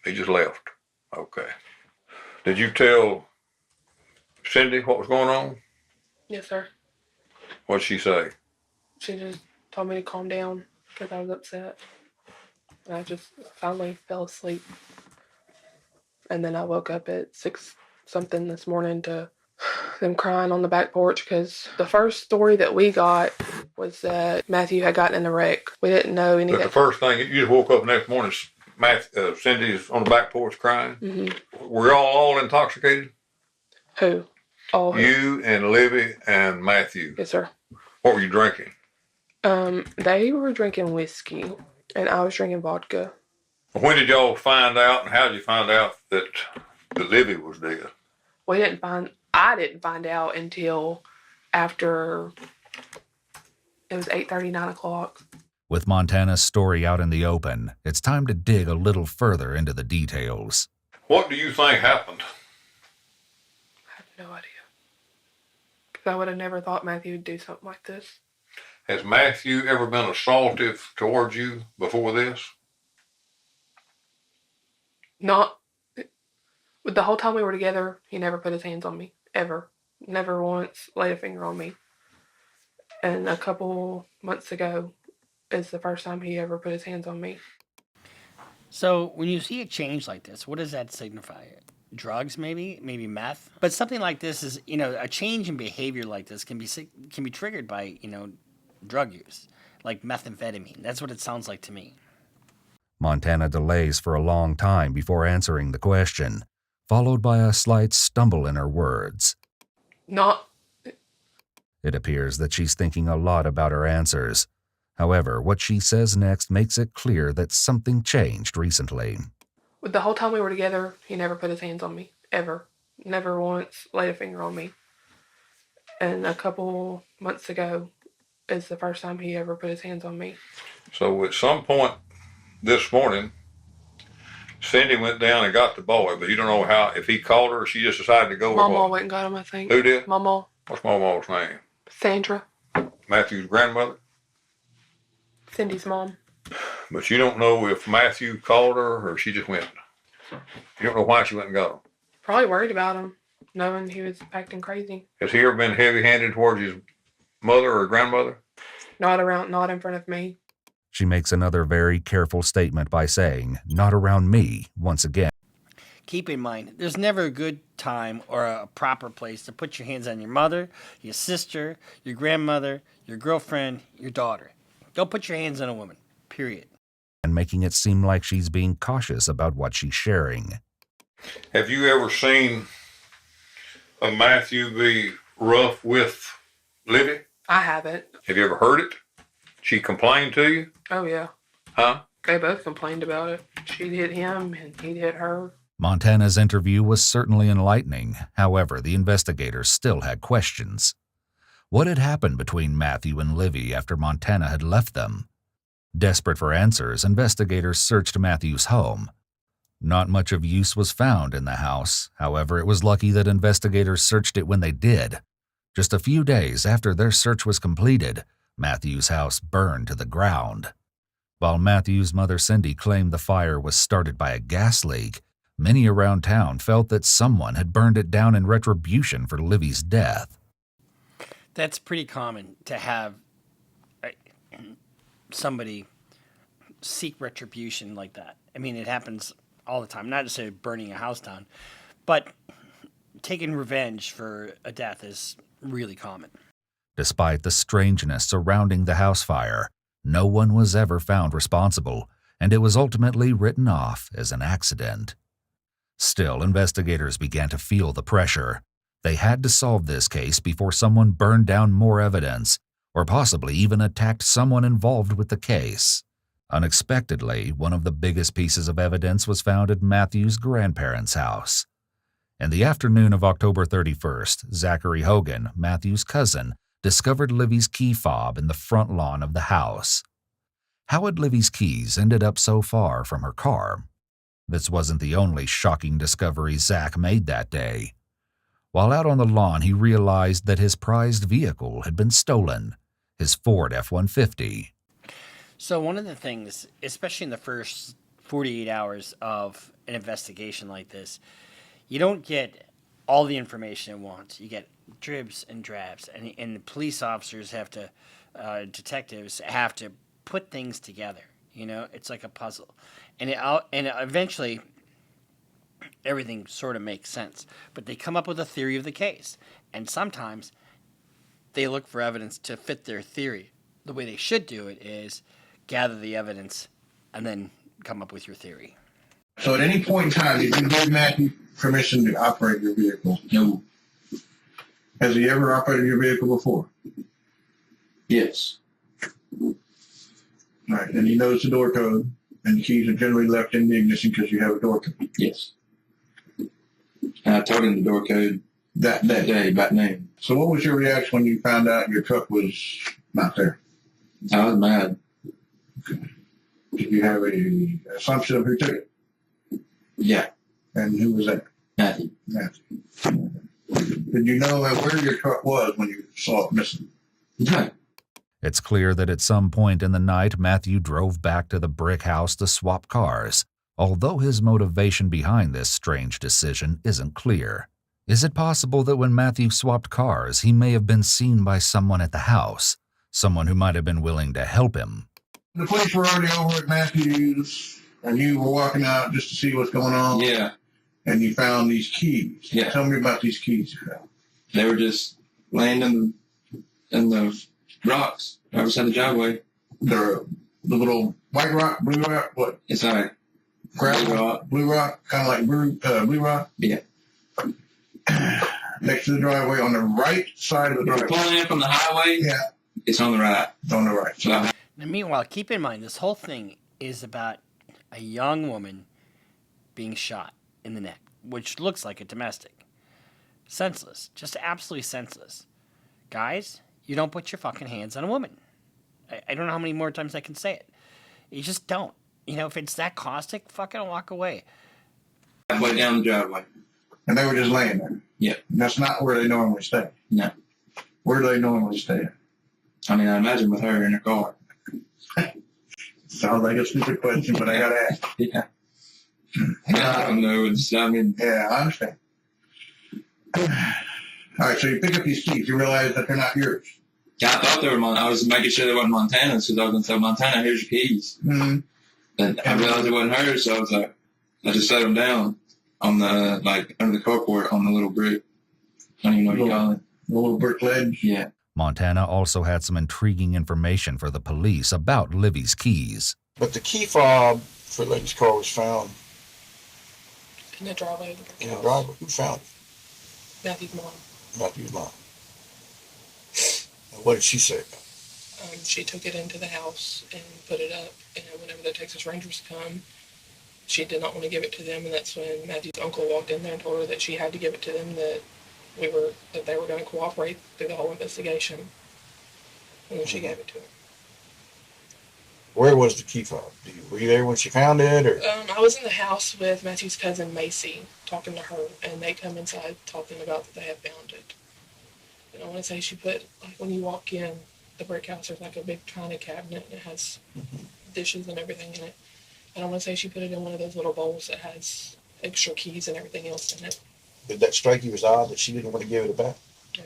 He just left. Okay. Did you tell Cindy what was going on? Yes, sir. What'd she say? She just told me to calm down because I was upset. And I just finally fell asleep. And then I woke up at 6 something this morning to them crying on the back porch because the first story that we got was that Matthew had gotten in a wreck. We didn't know anything. But the first thing, you just woke up the next morning, Cindy's on the back porch crying. Mm-hmm. Were y'all all intoxicated? Who? All who? You and Livy and Matthew. Yes, sir. What were you drinking? They were drinking whiskey and I was drinking vodka. When did y'all find out, and how did you find out that Livy was dead? I didn't find out until after it was 8:30, 9 o'clock. With Montana's story out in the open, it's time to dig a little further into the details. What do you think happened? I have no idea. Because I would have never thought Matthew would do something like this. Has Matthew ever been assaultive towards you before this? Not. The whole time we were together, he never put his hands on me. Ever. Never once laid a finger on me. And a couple months ago is the first time he ever put his hands on me. So when you see a change like this, what does that signify? Drugs, maybe meth. But something like this is, a change in behavior like this can be triggered by, drug use, like methamphetamine. That's what it sounds like to me. Montana delays for a long time before answering the question, followed by a slight stumble in her words. It appears that she's thinking a lot about her answers. However, what she says next makes it clear that something changed recently. The whole time we were together, he never put his hands on me, ever. Never once laid a finger on me. And a couple months ago is the first time he ever put his hands on me. So at some point this morning, Cindy went down and got the boy, but you don't know how, if he called her or she just decided to go or Mama what. went and got him, I think. Who did? Mama. What's Mama's name? Sandra. Matthew's grandmother? Cindy's mom. But you don't know if Matthew called her or she just went. You don't know why she went and got him. Probably worried about him, knowing he was acting crazy. Has he ever been heavy-handed towards his mother or grandmother? Not in front of me. She makes another very careful statement by saying, "Not around me," once again. Keep in mind, there's never a good time or a proper place to put your hands on your mother, your sister, your grandmother, your girlfriend, your daughter. Don't put your hands on a woman, period. And making it seem like she's being cautious about what she's sharing. Have you ever seen a Matthew be rough with Livy? I haven't. Have you ever heard it? She complained to you? Oh, yeah. Huh? They both complained about it. She'd hit him and he'd hit her. Montana's interview was certainly enlightening. However, the investigators still had questions. What had happened between Matthew and Livy after Montana had left them? Desperate for answers, investigators searched Matthew's home. Not much of use was found in the house. However, it was lucky that investigators searched it when they did. Just a few days after their search was completed, Matthew's house burned to the ground. While Matthew's mother Cindy claimed the fire was started by a gas leak, many around town felt that someone had burned it down in retribution for Livy's death. That's pretty common to have somebody seek retribution like that. I mean, it happens all the time. Not necessarily burning a house down, but taking revenge for a death is really common. Despite the strangeness surrounding the house fire, no one was ever found responsible, and it was ultimately written off as an accident. Still, investigators began to feel the pressure. They had to solve this case before someone burned down more evidence, or possibly even attacked someone involved with the case. Unexpectedly, one of the biggest pieces of evidence was found at Matthew's grandparents' house. In the afternoon of October 31st, Zachary Hogan, Matthew's cousin, discovered Livy's key fob in the front lawn of the house. How had Livy's keys ended up so far from her car? This wasn't the only shocking discovery Zach made that day. While out on the lawn, he realized that his prized vehicle had been stolen, his Ford F-150. So one of the things, especially in the first 48 hours of an investigation like this, you don't get all the information at once. You get dribs and drabs, and the police officers have to, detectives have to put things together. You know, it's like a puzzle, and eventually everything sort of makes sense. But they come up with a theory of the case, and sometimes they look for evidence to fit their theory. The way they should do it is gather the evidence and then come up with your theory. So at any point in time, did you give Matthew permission to operate your vehicle? No. Has he ever operated your vehicle before? Yes. Right, and he knows the door code, and the keys are generally left in the ignition because you have a door code. Yes. And I told him the door code That day, about noon. So what was your reaction when you found out your truck was not there? I was mad. Okay. Did you have a assumption of who took it? Yeah. And who was that? Matthew. Did you know where your truck was when you saw it missing? No. It's clear that at some point in the night, Matthew drove back to the brick house to swap cars, although his motivation behind this strange decision isn't clear. Is it possible that when Matthew swapped cars, he may have been seen by someone at the house, someone who might have been willing to help him? The police were already over at Matthew's, and you were walking out just to see what's going on? Yeah. And you found these keys. Yeah. Tell me about these keys you found. They were just laying in the rocks right beside the driveway. They're the little white rock, blue rock, what? It's like gravel, blue rock, kind of like blue rock? Yeah. Next to the driveway on the right side of the driveway. Pulling in from the highway? Yeah. It's on the right. It's on the right. So, Now, meanwhile, keep in mind, this whole thing is about a young woman being shot in the neck, which looks like a domestic. Senseless. Just absolutely senseless. Guys, you don't put your fucking hands on a woman. I don't know how many more times I can say it. You just don't. You know, if it's that caustic, fucking walk away. Halfway down the driveway. And they were just laying there? Yeah. And that's not where they normally stay? No. Where do they normally stay? I mean, I imagine with her in her car. Sounds like a stupid question, but I gotta ask. Yeah. I don't know. Yeah, I understand. All right, so you pick up these keys. You realize that they're not yours. Yeah, I thought they were I was making sure they weren't Montana's because I was going to say, Montana, here's your keys. Mm-hmm. And I realized it wasn't hers, so I was like, I just set them down on the, under the carport on the little brick. I don't even know what you call it. The little brick ledge? Yeah. Montana also had some intriguing information for the police about Livy's keys. But the key fob for Livy's car was found in the driveway. In the driveway. Who found it? Matthew's mom. Matthew's mom. And what did she say? She took it into the house and put it up, and whenever the Texas Rangers come, she did not want to give it to them, and that's when Matthew's uncle walked in there and told her that she had to give it to them, that they were going to cooperate through the whole investigation, and then she gave it to him. Where was the key fob? Were you there when she found it, or? I was in the house with Matthew's cousin Macy, talking to her, and they come inside talking about that they had found it. And I want to say she put, when you walk in the brick house, there's a big china cabinet, and it has dishes and everything in it. And I want to say she put it in one of those little bowls that has extra keys and everything else in it. Did that strike you as odd that she didn't want to give it back? Yeah.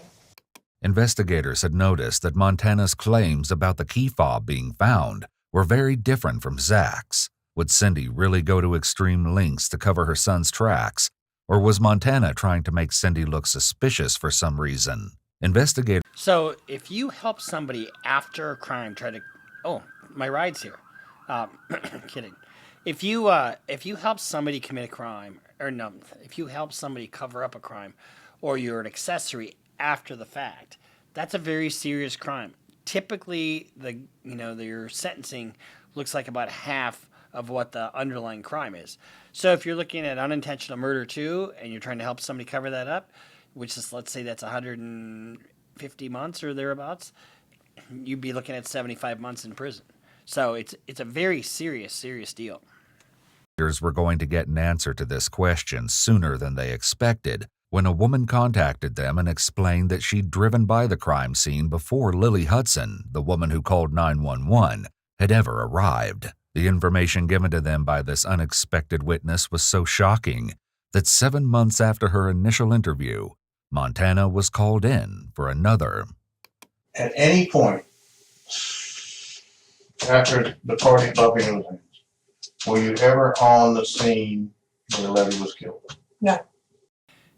Investigators had noticed that Montana's claims about the key fob being found were very different from Zach's. Would Cindy really go to extreme lengths to cover her son's tracks? Or was Montana trying to make Cindy look suspicious for some reason? Investigators. So if you help somebody after a crime try to... Oh, my ride's here. Kidding. If you help somebody commit a crime, or no, if you help somebody cover up a crime, or you're an accessory after the fact, that's a very serious crime. Typically, your sentencing looks like about half of what the underlying crime is. So if you're looking at unintentional murder too, and you're trying to help somebody cover that up, which is, let's say that's 150 months or thereabouts, you'd be looking at 75 months in prison. So it's a very serious deal. Were going to get an answer to this question sooner than they expected when a woman contacted them and explained that she'd driven by the crime scene before Lily Hudson, the woman who called 911, had ever arrived. The information given to them by this unexpected witness was so shocking that 7 months after her initial interview, Montana was called in for another. At any point after the party bumping into things, were you ever on the scene where Levy was killed? No.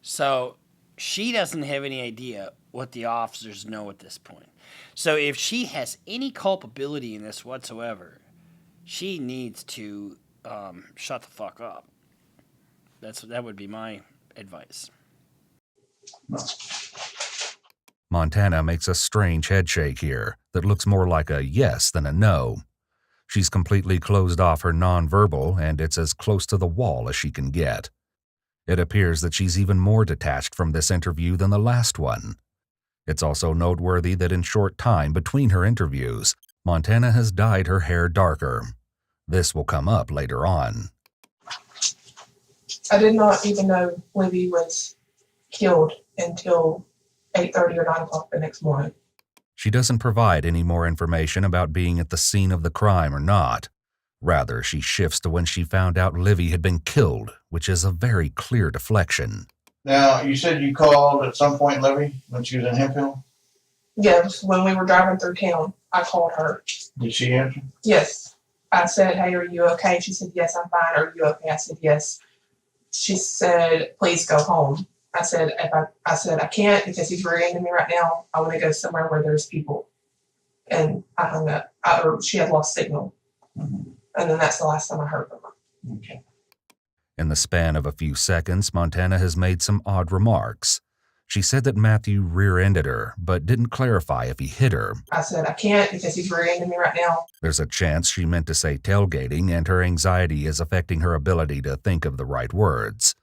So she doesn't have any idea what the officers know at this point. So if she has any culpability in this whatsoever, she needs to shut the fuck up. That would be my advice. No. Montana makes a strange headshake here that looks more like a yes than a no. She's completely closed off her nonverbal, and it's as close to the wall as she can get. It appears that she's even more detached from this interview than the last one. It's also noteworthy that in short time between her interviews, Montana has dyed her hair darker. This will come up later on. I did not even know Libby was killed until 8:30 or 9 o'clock the next morning. She doesn't provide any more information about being at the scene of the crime or not. Rather, she shifts to when she found out Livy had been killed, which is a very clear deflection. Now, you said you called at some point, Levy, when she was in Hemphill? Yes, when we were driving through town, I called her. Did she answer? Yes. I said, "Hey, are you okay?" She said, "Yes, I'm fine. Are you okay?" I said, "Yes." She said, "Please go home." I said, I can't because he's rear-ending me right now. I want to go somewhere where there's people. And I hung up. She had lost signal. Mm-hmm. And then that's the last time I heard from her. Okay. In the span of a few seconds, Montana has made some odd remarks. She said that Matthew rear-ended her, but didn't clarify if he hit her. I said, I can't because he's rear-ending me right now. There's a chance she meant to say tailgating, and her anxiety is affecting her ability to think of the right words.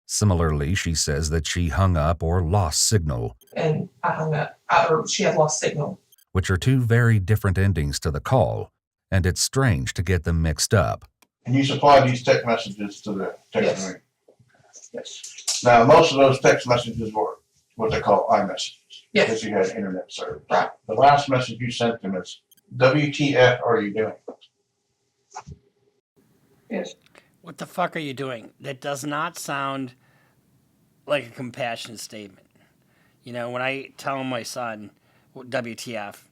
Similarly, she says that she hung up or lost signal. And I hung up, or she had lost signal. Which are two very different endings to the call, and it's strange to get them mixed up. And you supply these text messages to the text ring? Yes. Now, most of those text messages were what they call iMessages. Yes. Because you had internet service. Right. The last message you sent them is, WTF are you doing? Yes. What the fuck are you doing? That does not sound like a compassion statement. You know, when I tell my son, WTF,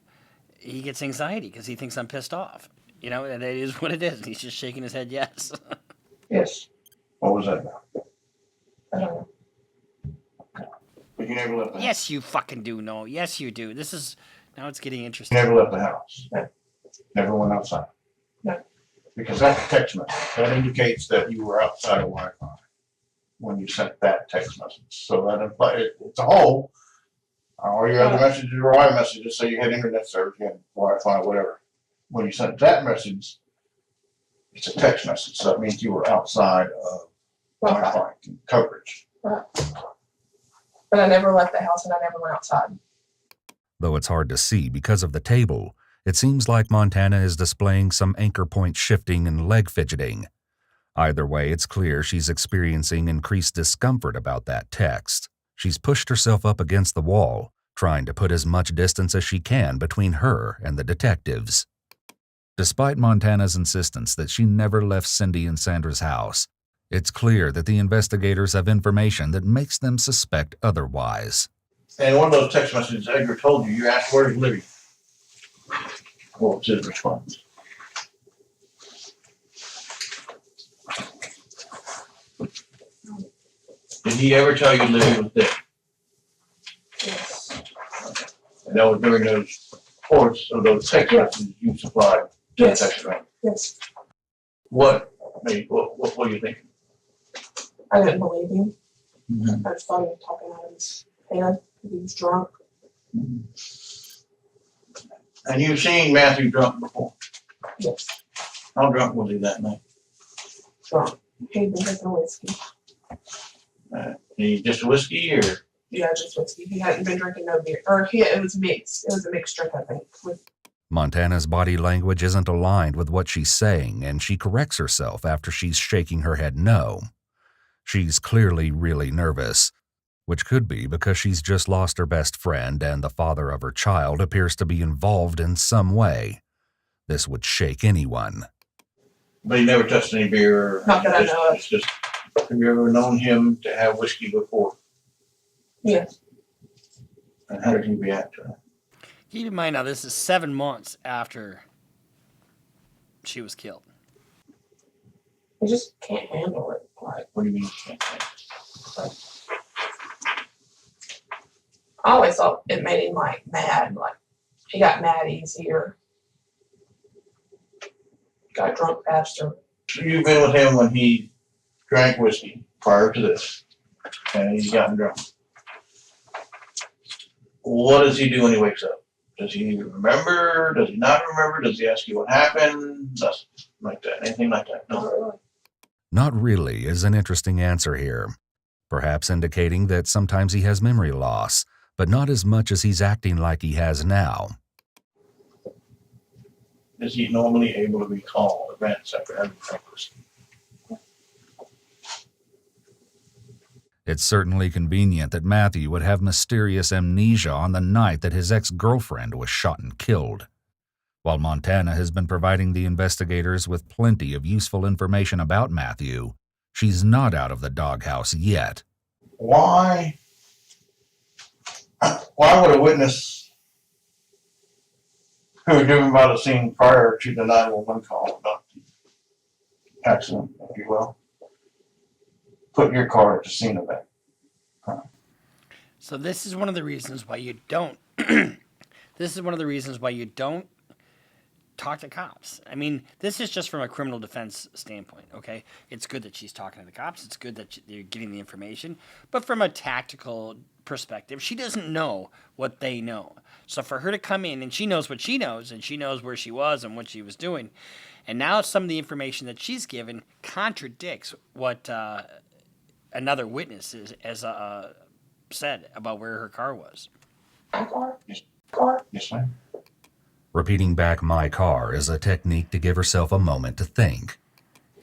he gets anxiety because he thinks I'm pissed off. You know, and it is what it is. He's just shaking his head yes. Yes. What was that about? I don't know. But you never left the house. Yes, you fucking do know. Yes, you do. This is, now it's getting interesting. You never left the house. No. Never went outside. No. Because that's a text message. That indicates that you were outside of Wi-Fi when you sent that text message. So that implies it's a whole. All your other messages were iMessages, so you had internet service, you had Wi-Fi, whatever. When you sent that message, it's a text message, so that means you were outside of Wi-Fi coverage. Right. But I never left the house and I never went outside. Though it's hard to see because of the table, it seems like Montana is displaying some anchor point shifting and leg fidgeting. Either way, it's clear she's experiencing increased discomfort about that text. She's pushed herself up against the wall, trying to put as much distance as she can between her and the detectives. Despite Montana's insistence that she never left Cindy and Sandra's house, it's clear that the investigators have information that makes them suspect otherwise. And one of those text messages Edgar told you asked where's Libby. What was his response? Did he ever tell you Libby was dead? Yes. And that was during those reports of those text messages you supplied to the text line. Yes. What were you thinking? I didn't believe him. Mm-hmm. I just thought he was talking out of his head because he was drunk. And you've seen Matthew drunk before? Yes. How drunk was he that night? Drunk. He'd been drinking whiskey. Just whiskey or? Yeah, just whiskey. He hadn't been drinking no beer. Or it was mixed. It was a mixed drink, I think. Montana's body language isn't aligned with what she's saying, and she corrects herself after she's shaking her head no. She's clearly really nervous, which could be because she's just lost her best friend and the father of her child appears to be involved in some way. This would shake anyone. But he never touched any beer? Not that I know of. Have you ever known him to have whiskey before? Yes. And how did he react to that? Keep in mind now, this is 7 months after she was killed. He just can't handle it. Like, what do you mean you can't handle it? I always thought it made him like mad. Like he got mad easier. Got drunk faster. You've been with him when he drank whiskey prior to this, and he's gotten drunk. What does he do when he wakes up? Does he remember? Does he not remember? Does he ask you what happened? Nothing like that. Anything like that? No. Not really is an interesting answer here, perhaps indicating that sometimes he has memory loss, but not as much as he's acting like he has now. Is he normally able to recall events after having drank whiskey? It's certainly convenient that Matthew would have mysterious amnesia on the night that his ex-girlfriend was shot and killed. While Montana has been providing the investigators with plenty of useful information about Matthew, she's not out of the doghouse yet. Why would a witness who had driven by the scene prior to the 911 call about the accident, if you will, put your car at the scene of that crime? So this is one of the reasons why you don't. This is one of the reasons why you don't talk to cops. I mean, this is just from a criminal defense standpoint, okay? It's good that she's talking to the cops. It's good that they're getting the information. But from a tactical perspective, she doesn't know what they know. So for her to come in, and she knows what she knows, and she knows where she was and what she was doing, and now some of the information that she's given contradicts what another witness has said about where her car was. My car? Car? Yes, ma'am. Repeating back "my car" is a technique to give herself a moment to think.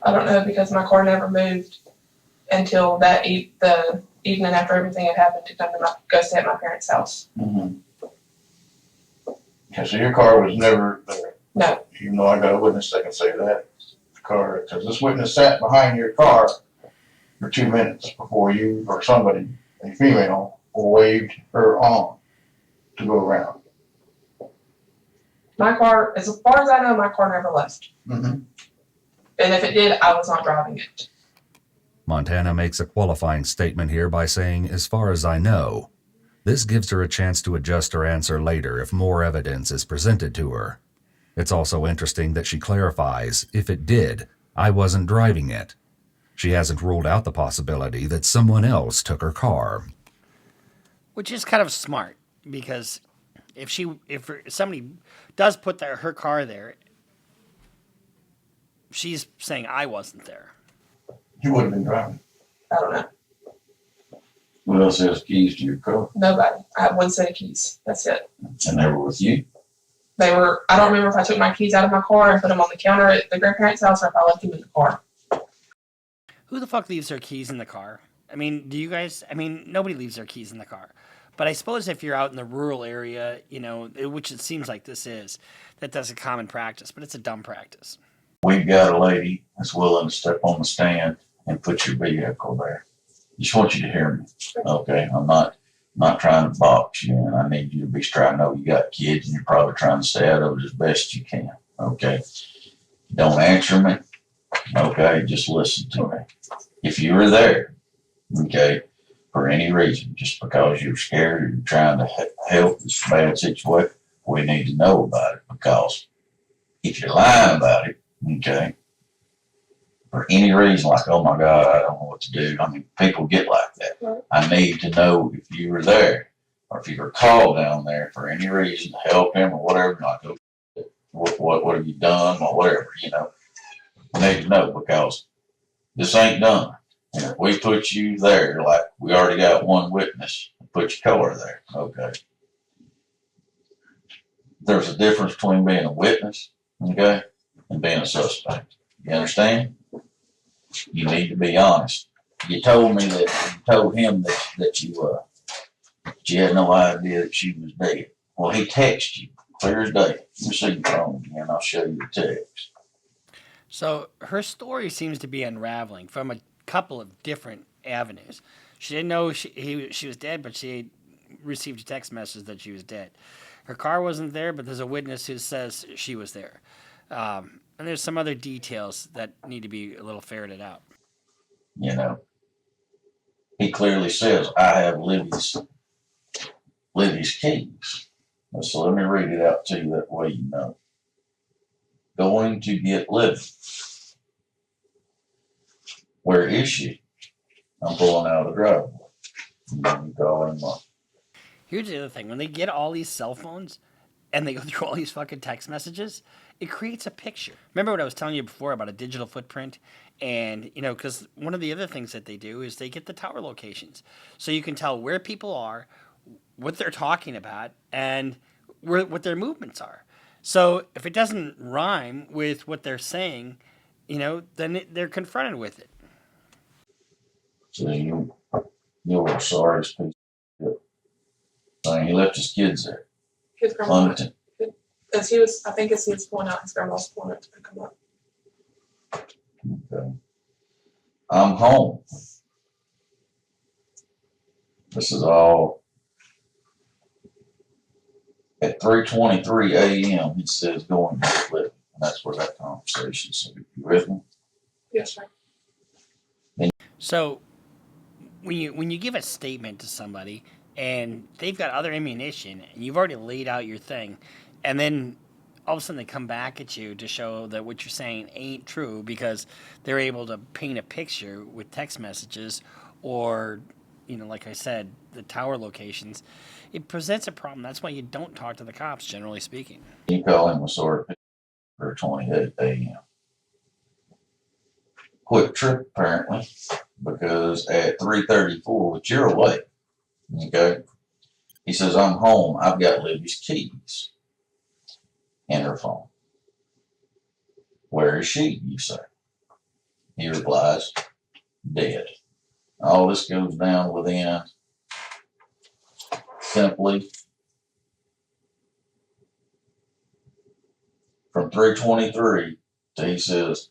I don't know because my car never moved until the evening after everything had happened to go stay at my parents' house. Mm-hmm. Okay, so your car was never there? No. Even though I got a witness that can say that. The car, because this witness sat behind your car for 2 minutes before you or somebody, a female, waved her on to go around. My car, as far as I know, my car never left. Mm-hmm. And if it did, I was not driving it. Montana makes a qualifying statement here by saying, "as far as I know." This gives her a chance to adjust her answer later if more evidence is presented to her. It's also interesting that she clarifies, "if it did, I wasn't driving it." She hasn't ruled out the possibility that someone else took her car. Which is kind of smart, because if somebody does put her car there, she's saying I wasn't there. You wouldn't have been driving. I don't know. What else has keys to your car? Nobody. I had one set of keys. That's it. And they were with you? They were, I don't remember if I took my keys out of my car and put them on the counter at the grandparents' house or if I left them in the car. Who the fuck leaves their keys in the car? I mean, nobody leaves their keys in the car. But I suppose if you're out in the rural area, which it seems like this is, that's a common practice, but it's a dumb practice. We've got a lady that's willing to step on the stand and put your vehicle there. Just want you to hear me, okay? I'm not trying to box you in. I need you to be straight. I know you got kids and you're probably trying to stay out of it as best you can, okay? Don't answer me, okay? Just listen to me. If you were there, okay, for any reason, just because you're scared or you're trying to help this bad situation, we need to know about it, because if you're lying about it, okay, for any reason, like, oh my God, I don't know what to do. I mean, people get like that. Right. I need to know if you were there or if you were called down there for any reason to help him or whatever. Like, what have you done or whatever, I need to know, because this ain't done. And if we put you there, like we already got one witness, put your car there, okay. There's a difference between being a witness, okay, and being a suspect. You understand? You need to be honest. You told me that you told him that you had no idea that she was dead. Well, he texted you clear as day. Let me see your phone again. I'll show you the text. So her story seems to be unraveling from a couple of different avenues. She didn't know she was dead, but she received a text message that she was dead. Her car wasn't there, but there's a witness who says she was there. And there's some other details that need to be a little ferreted out. He clearly says, I have Libby's keys. So let me read it out to you that way you know. Going to get Libby. Where is she? I'm pulling out of the driveway. You call him up. Here's the other thing. When they get all these cell phones and they go through all these fucking text messages, it creates a picture. Remember what I was telling you before about a digital footprint? And, because one of the other things that they do is they get the tower locations. So you can tell where people are, what they're talking about, and what their movements are. So if it doesn't rhyme with what they're saying, then they're confronted with it. So you're sorry as piece of shit. He left his kids there. His grandma. As he was pulling out, his grandma was pulling out to pick him up. Okay. I'm home. This is all at 3:23 a.m. He says going to get Libby. And that's where that conversation. So you with me? Yes, sir. So when you give a statement to somebody and they've got other ammunition and you've already laid out your thing, and then all of a sudden they come back at you to show that what you're saying ain't true because they're able to paint a picture with text messages or, like I said, the tower locations. It presents a problem. That's why you don't talk to the cops, generally speaking. You call him a sort of for 28 a.m. Quick trip, apparently, because at 3:34, which you're awake, okay, he says, I'm home. I've got Libby's keys in her phone. Where is she, you say? He replies, dead. All this goes down within simply from 3:23 to he says,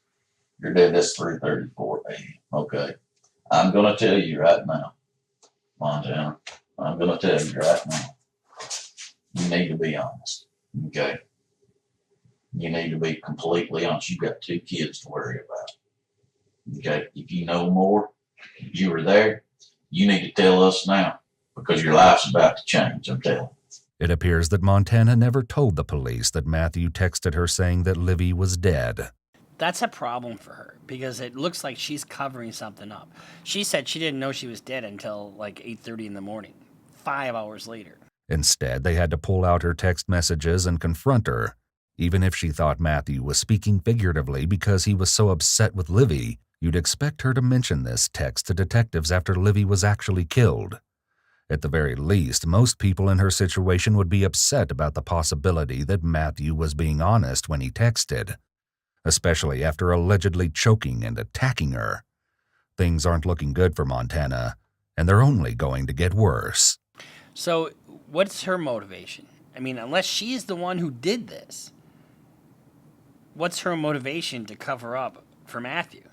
you're dead. That's 3:34 a.m. Okay. I'm going to tell you right now, Montana, I'm going to tell you right now, you need to be honest. Okay. You need to be completely honest. You've got 2 kids to worry about. Okay. If you know more, you were there, you need to tell us now because your life's about to change. I'm telling you. It appears that Montana never told the police that Matthew texted her saying that Livy was dead. That's a problem for her because it looks like she's covering something up. She said she didn't know she was dead until like 8:30 in the morning, 5 hours later. Instead, they had to pull out her text messages and confront her. Even if she thought Matthew was speaking figuratively because he was so upset with Livy, you'd expect her to mention this text to detectives after Livy was actually killed. At the very least, most people in her situation would be upset about the possibility that Matthew was being honest when he texted, especially after allegedly choking and attacking her. Things aren't looking good for Montana, and they're only going to get worse. So, what's her motivation? I mean, unless she's the one who did this, what's her motivation to cover up for Matthew?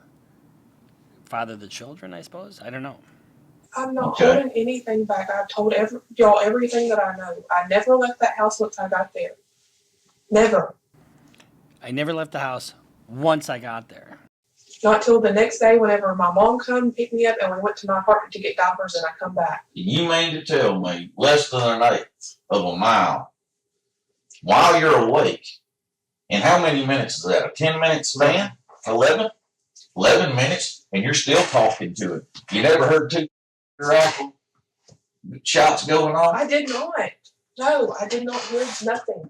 Father the children, I suppose? I don't know. I'm not holding anything back. I've told y'all everything that I know. I never left that house once I got there. Never. I never left the house once I got there. Not till the next day whenever my mom come and picked me up and we went to my apartment to get diapers and I come back. You mean to tell me less than an eighth of a mile while you're awake? And how many minutes is that? A 10-minute span? 11? 11 minutes and you're still talking to it. You never heard 2 rifle shots going on? I did not. No, I did not hear nothing.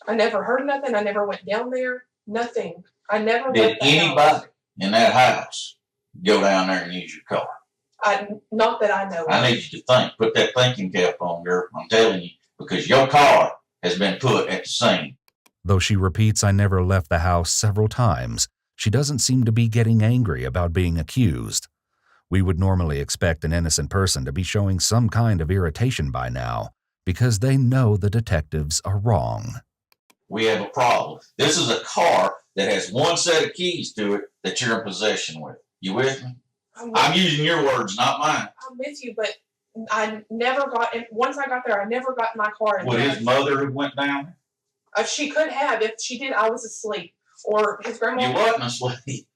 I never heard nothing. I never went down there. Nothing. I never Did anybody in that house go down there and use your car? Not that I know. I need you to think. Put that thinking cap on, girl. I'm telling you, because your car has been put at the scene. Though she repeats I never left the house several times, she doesn't seem to be getting angry about being accused. We would normally expect an innocent person to be showing some kind of irritation by now, because they know the detectives are wrong. We have a problem. This is a car that has one set of keys to it that you're in possession with. You with me? I'm using your words, not mine. I'm with you, but I never got in. Once I got there, I never got in my car. Would his mother have went down? She could have. If she did, I was asleep. Or his grandma. You wasn't asleep.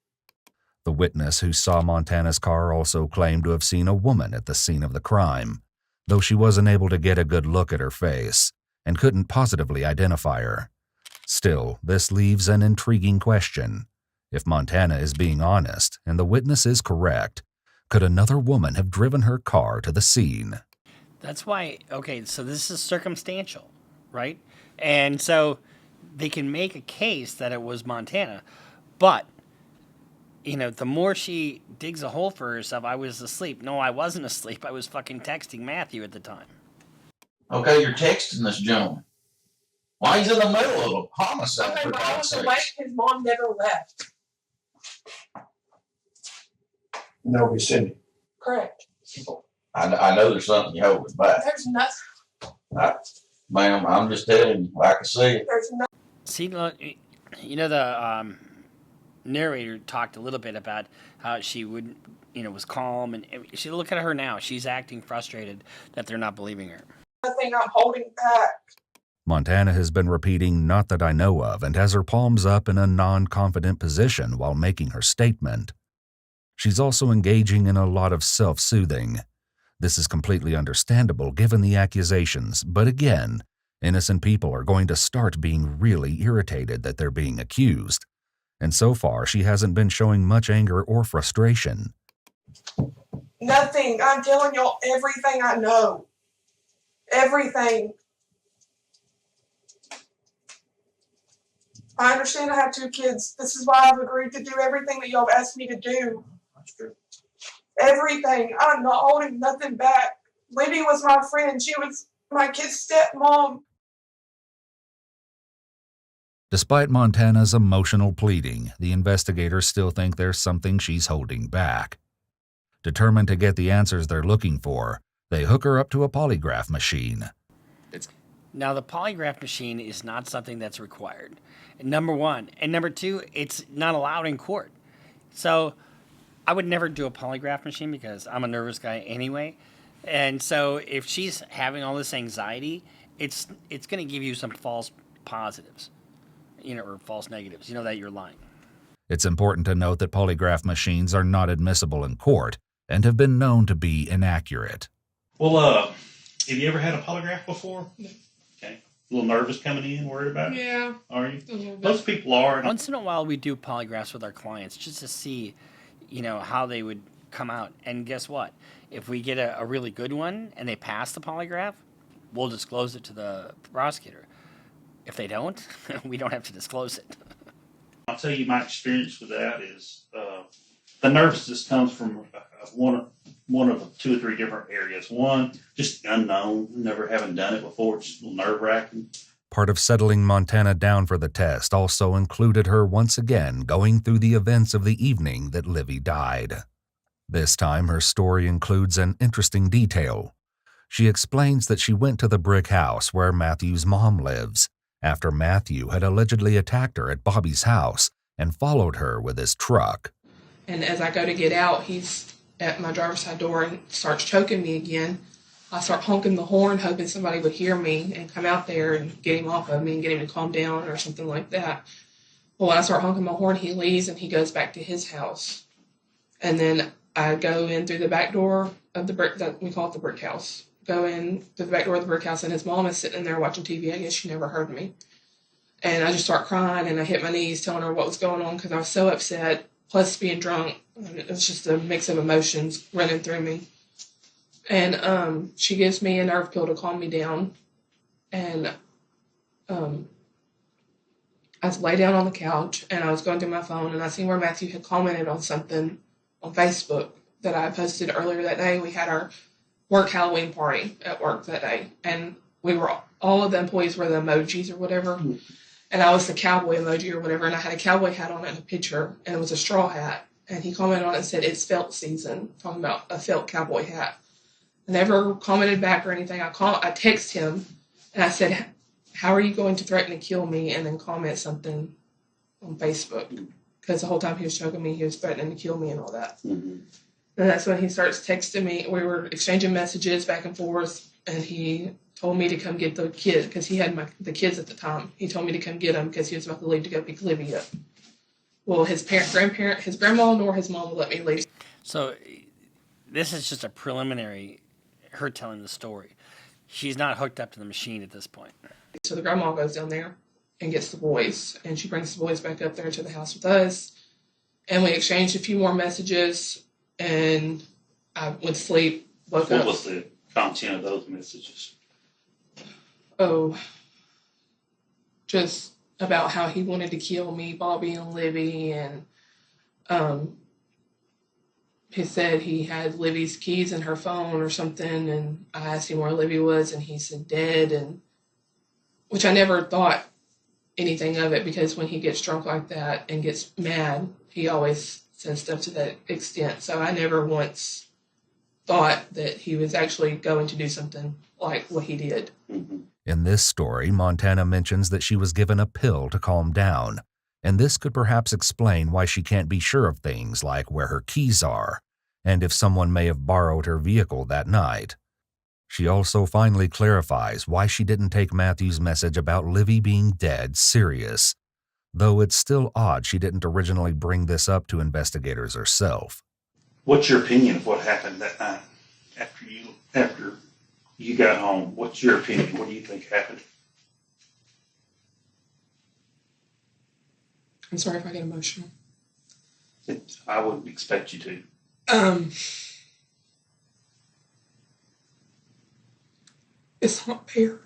The witness who saw Montana's car also claimed to have seen a woman at the scene of the crime, though she wasn't able to get a good look at her face and couldn't positively identify her. Still, this leaves an intriguing question. If Montana is being honest and the witness is correct, could another woman have driven her car to the scene? That's why, okay, so this is circumstantial, right? And so they can make a case that it was Montana, but, the more she digs a hole for herself, I was asleep. No, I wasn't asleep. I was fucking texting Matthew at the time. Okay, you're texting this gentleman. Why he's in the middle of a homicide? Okay, for when I God's was awake, sakes. his mom never left. And that'll be Cindy. Correct. I know there's something you holding back. There's nothing. Ma'am, I'm just telling you, like I said. There's nothing. See, the narrator talked a little bit about how she would, was calm, and she look at her now. She's acting frustrated that they're not believing her. Nothing I'm holding back. Montana has been repeating "not that I know of" and has her palms up in a non-confident position while making her statement. She's also engaging in a lot of self-soothing. This is completely understandable given the accusations, but again, Innocent people are going to start being really irritated that they're being accused. And so far, she hasn't been showing much anger or frustration. Nothing. I'm telling y'all everything I know. Everything. I understand I have 2 kids. This is why I've agreed to do everything that y'all have asked me to do. That's true. Everything. I'm not holding nothing back. Libby was my friend. She was my kid's stepmom. Despite Montana's emotional pleading, the investigators still think there's something she's holding back. Determined to get the answers they're looking for, they hook her up to a polygraph machine. Now, the polygraph machine is not something that's required. Number one. And number two, it's not allowed in court. So I would never do a polygraph machine because I'm a nervous guy anyway. And so if she's having all this anxiety, it's going to give you some false positives, or false negatives, that you're lying. It's important to note that polygraph machines are not admissible in court and have been known to be inaccurate. Well, have you ever had a polygraph before? No. Okay. A little nervous coming in, worried about it? Yeah. Are you? Most people are. Once in a while, we do polygraphs with our clients just to see, how they would come out. And guess what? If we get a really good one and they pass the polygraph, we'll disclose it to the prosecutor. If they don't, we don't have to disclose it. I'll tell you my experience with that is the nervousness comes from one of 2 or 3 different areas. One, just unknown, never having done it before, just nerve-wracking. Part of settling Montana down for the test also included her once again going through the events of the evening that Livy died. This time, her story includes an interesting detail. She explains that she went to the brick house where Matthew's mom lives after Matthew had allegedly attacked her at Bobby's house and followed her with his truck. And as I go to get out, he's at my driver's side door and starts choking me again. I start honking the horn, hoping somebody would hear me and come out there and get him off of me and get him to calm down or something like that. Well, when I start honking my horn, he leaves and he goes back to his house. And then I go in through the back door of the brick, that we call it the brick house. Go in through the back door of the brick house, and his mom is sitting in there watching TV. I guess she never heard me. And I just start crying, and I hit my knees telling her what was going on because I was so upset, plus being drunk. It was just a mix of emotions running through me. And she gives me a nerve pill to calm me down. And I lay down on the couch, and I was going through my phone, and I seen where Matthew had commented on something on Facebook that I posted earlier that day. We had our work Halloween party at work that day, and we were all of the employees were the emojis or whatever, and I was the cowboy emoji or whatever, and I had a cowboy hat on in a picture, and it was a straw hat, and he commented on it and said, "It's felt season," talking about a felt cowboy hat. I never commented back or anything. I text him, and I said, "How are you going to threaten to kill me?" and then comment something on Facebook, because the whole time he was choking me, he was threatening to kill me and all that. And that's when he starts texting me. We were exchanging messages back and forth, and he told me to come get the kid because he had the kids at the time. He told me to come get them because he was about to leave to go pick Libby up. Well, his grandma nor his mom would let me leave. So this is just a preliminary, her telling the story. She's not hooked up to the machine at this point. So the grandma goes down there and gets the boys, and she brings the boys back up there to the house with us, and we exchanged a few more messages. And I went to sleep, woke up. What was the content of those messages? Oh, just about how he wanted to kill me, Bobby and Libby, and he said he had Libby's keys in her phone or something, and I asked him where Libby was, and he said dead, and which I never thought anything of it, because when he gets drunk like that and gets mad, he always says stuff to that extent. So I never once thought that he was actually going to do something like what he did. In this story, Montana mentions that she was given a pill to calm down, and this could perhaps explain why she can't be sure of things like where her keys are, and if someone may have borrowed her vehicle that night. She also finally clarifies why she didn't take Matthew's message about Livy being dead serious, though it's still odd she didn't originally bring this up to investigators herself. What's your opinion of what happened that night after you got home? What's your opinion? What do you think happened? I'm sorry if I get emotional. I wouldn't expect you to. It's not fair.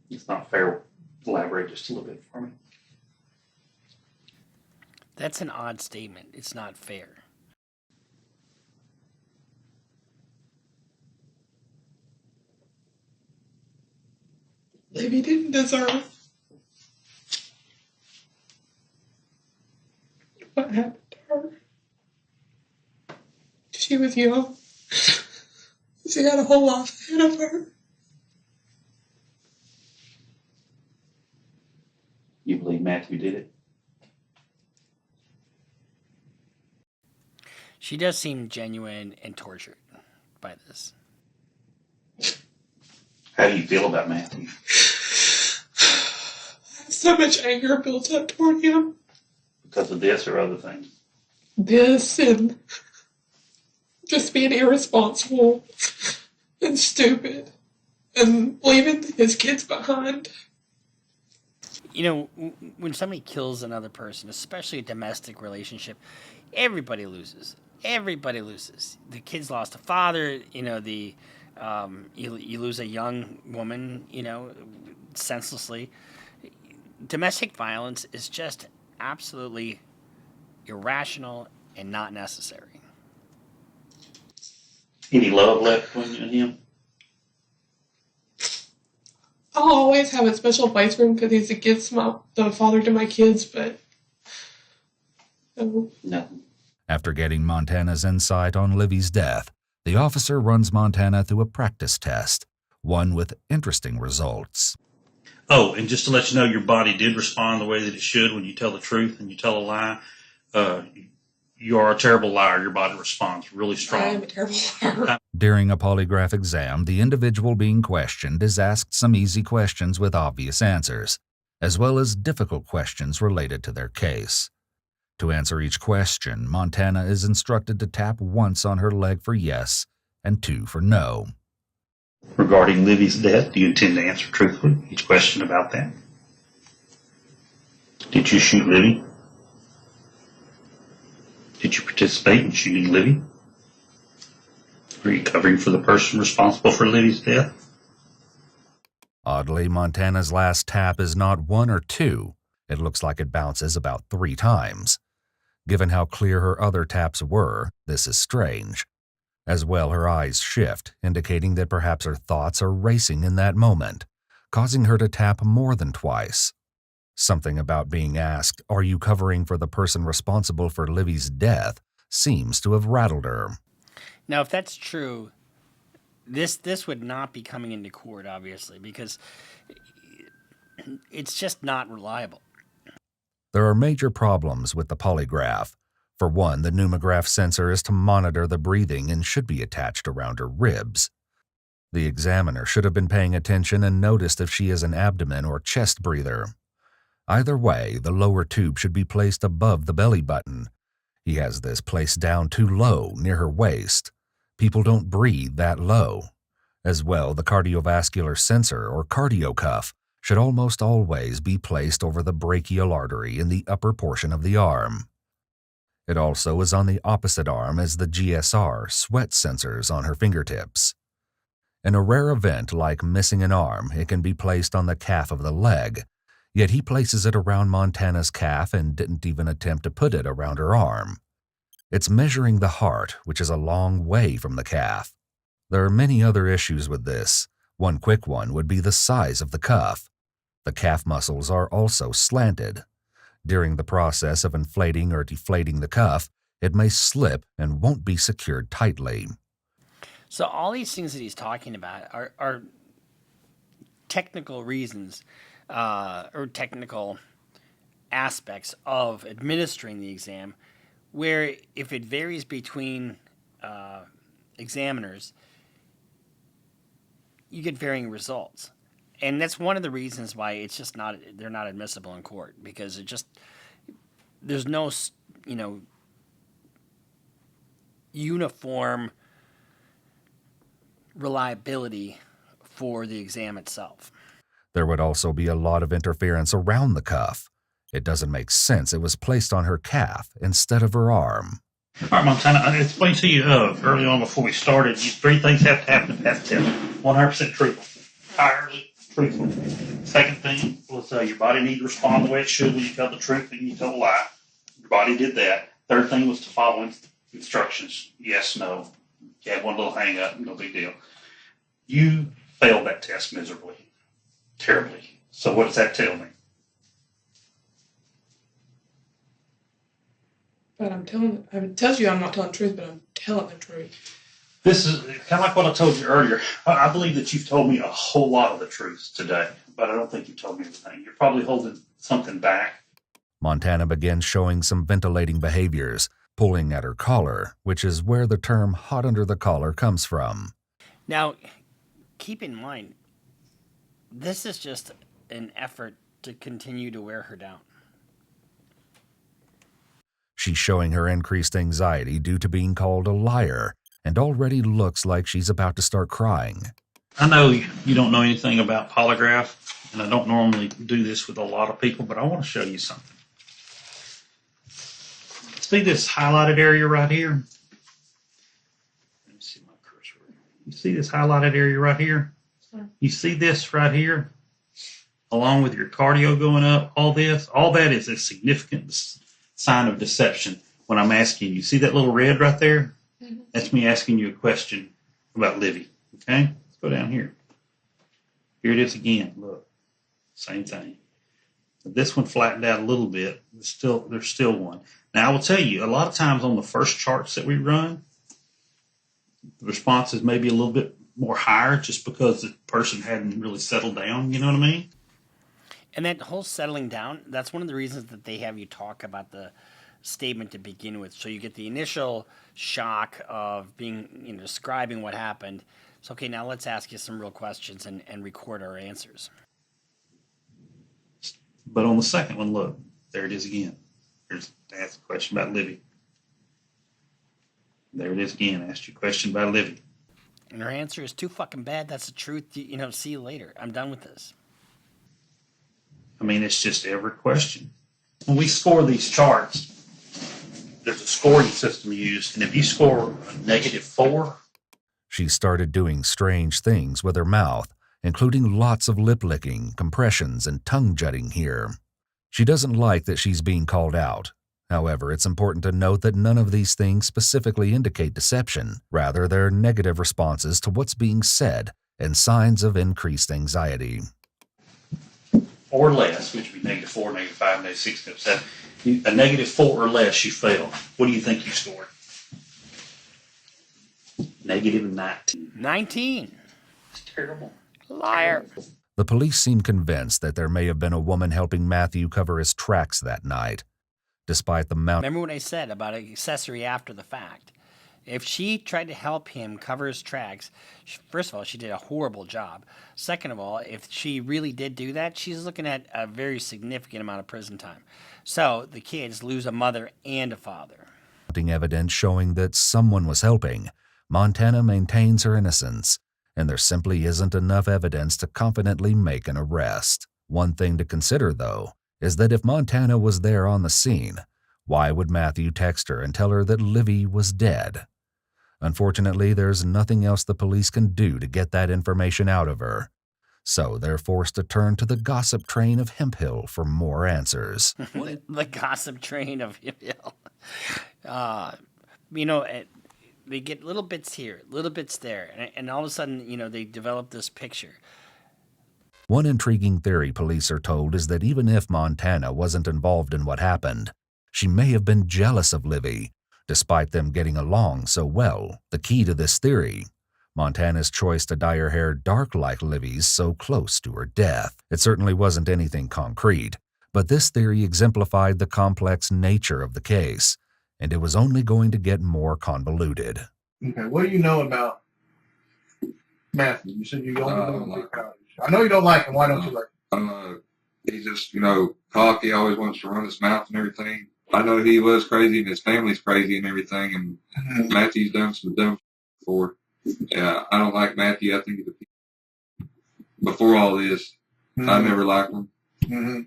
It's not fair. Elaborate just a little bit for me. That's an odd statement. It's not fair. Libby didn't deserve what happened to her. She was young. She had a whole life ahead of her. You believe Matthew did it? She does seem genuine and tortured by this. How do you feel about Matthew? So much anger built up toward him. Because of this or other things? This and just being irresponsible and stupid and leaving his kids behind. You know, when somebody kills another person, especially a domestic relationship, everybody loses. Everybody loses. The kids lost a father. You know, you lose a young woman. You know, senselessly. Domestic violence is just absolutely irrational and not necessary. Any love left between you and him? I'll always have a special place for him because he's the father to my kids, but no. After getting Montana's insight on Livy's death, the officer runs Montana through a practice test, one with interesting results. Oh, and just to let you know, your body did respond the way that it should when you tell the truth and you tell a lie. You are a terrible liar. Your body responds really strong. I am a terrible liar. During a polygraph exam, the individual being questioned is asked some easy questions with obvious answers, as well as difficult questions related to their case. To answer each question, Montana is instructed to tap once on her leg for yes and 2 for no. Regarding Livy's death, do you intend to answer truthfully each question about that? Did you shoot Livy? Did you participate in shooting Livy? Are you covering for the person responsible for Livy's death? Oddly, Montana's last tap is not 1 or 2. It looks like it bounces about 3 times. Given how clear her other taps were, this is strange. As well, her eyes shift, indicating that perhaps her thoughts are racing in that moment, causing her to tap more than twice. Something about being asked, "Are you covering for the person responsible for Livy's death?" seems to have rattled her. Now, if that's true, this would not be coming into court, obviously, because it's just not reliable. There are major problems with the polygraph. For one, the pneumograph sensor is to monitor the breathing and should be attached around her ribs. The examiner should have been paying attention and noticed if she is an abdomen or chest breather. Either way, the lower tube should be placed above the belly button. He has this placed down too low, near her waist. People don't breathe that low. As well, the cardiovascular sensor, or cardio cuff, should almost always be placed over the brachial artery in the upper portion of the arm. It also is on the opposite arm as the GSR, sweat sensors on her fingertips. In a rare event like missing an arm, it can be placed on the calf of the leg, yet he places it around Montana's calf and didn't even attempt to put it around her arm. It's measuring the heart, which is a long way from the calf. There are many other issues with this. One quick one would be the size of the cuff. The calf muscles are also slanted. During the process of inflating or deflating the cuff, it may slip and won't be secured tightly. So all these things that he's talking about are technical reasons or technical aspects of administering the exam, where if it varies between examiners, you get varying results. And that's one of the reasons why it's just they're not admissible in court, because there's no, uniform reliability for the exam itself. There would also be a lot of interference around the cuff. It doesn't make sense it was placed on her calf instead of her arm. All right, Montana, I explained to you early on before we started, three things have to happen to pass the test. 100% truthful. Entirely truthful. Second thing was your body needs to respond the way it should when you tell the truth and you tell a lie. Your body did that. Third thing was to follow instructions. Yes, no. You had one little hang up, no big deal. You failed that test miserably. Terribly. So what does that tell me? But it tells you I'm not telling the truth, but I'm telling the truth. This is kind of like what I told you earlier. I believe that you've told me a whole lot of the truth today, but I don't think you've told me everything. You're probably holding something back. Montana began showing some ventilating behaviors, pulling at her collar, which is where the term hot under the collar comes from. Now, keep in mind, this is just an effort to continue to wear her down. She's showing her increased anxiety due to being called a liar and already looks like she's about to start crying. I know you don't know anything about polygraph, and I don't normally do this with a lot of people, but I want to show you something. See this highlighted area right here? Let me see my cursor. You see this highlighted area right here? You see this right here? Along with your cardio going up, all that is a significant sign of deception when I'm asking you. See that little red right there? Mm-hmm. That's me asking you a question about Livy. Okay? Let's go down here. Here it is again. Look. Same thing. This one flattened out a little bit. There's still one. Now, I will tell you, a lot of times on the first charts that we run, the response is maybe a little bit more higher just because the person hadn't really settled down. You know what I mean? And that whole settling down, that's one of the reasons that they have you talk about the statement to begin with. So you get the initial shock of being, describing what happened. So, okay, now let's ask you some real questions and record our answers. But on the second one, look, there it is again. There's asked a question about Livy. There it is again. Asked you a question about Livy. And her answer is too fucking bad. That's the truth. See you later. I'm done with this. I mean, it's just every question. When we score these charts, there's a scoring system used, and if you score a -4... She started doing strange things with her mouth, including lots of lip licking, compressions, and tongue jutting here. She doesn't like that she's being called out. However, it's important to note that none of these things specifically indicate deception. Rather, they're negative responses to what's being said and signs of increased anxiety. Or less, which would be -4, -5, -6, -7. A -4 or less, you fail. What do you think you scored? -19. 19. It's terrible. Liar. The police seem convinced that there may have been a woman helping Matthew cover his tracks that night. Despite the mountain. Remember what I said about an accessory after the fact? If she tried to help him cover his tracks, first of all, she did a horrible job. Second of all, if she really did do that, she's looking at a very significant amount of prison time. So the kids lose a mother and a father. Evidence showing that someone was helping, Montana maintains her innocence, and there simply isn't enough evidence to confidently make an arrest. One thing to consider, though, is that if Montana was there on the scene, why would Matthew text her and tell her that Livy was dead? Unfortunately, there's nothing else the police can do to get that information out of her. So they're forced to turn to the gossip train of Hemp Hill for more answers. The gossip train of Hemp Hill. They get little bits here, little bits there, and all of a sudden, they develop this picture. One intriguing theory police are told is that even if Montana wasn't involved in what happened, she may have been jealous of Livy, despite them getting along so well. The key to this theory, Montana's choice to dye her hair dark like Livy's so close to her death. It certainly wasn't anything concrete, but this theory exemplified the complex nature of the case, and it was only going to get more convoluted. Okay, what do you know about Matthew? You said you don't know about I know you don't like him. Why don't you like him? He's just, cocky, always wants to run his mouth and everything. I know he was crazy and his family's crazy and everything, and Matthew's done some dumb before. Yeah, I don't like Matthew. I think before all this, I never liked him. Mm-hmm.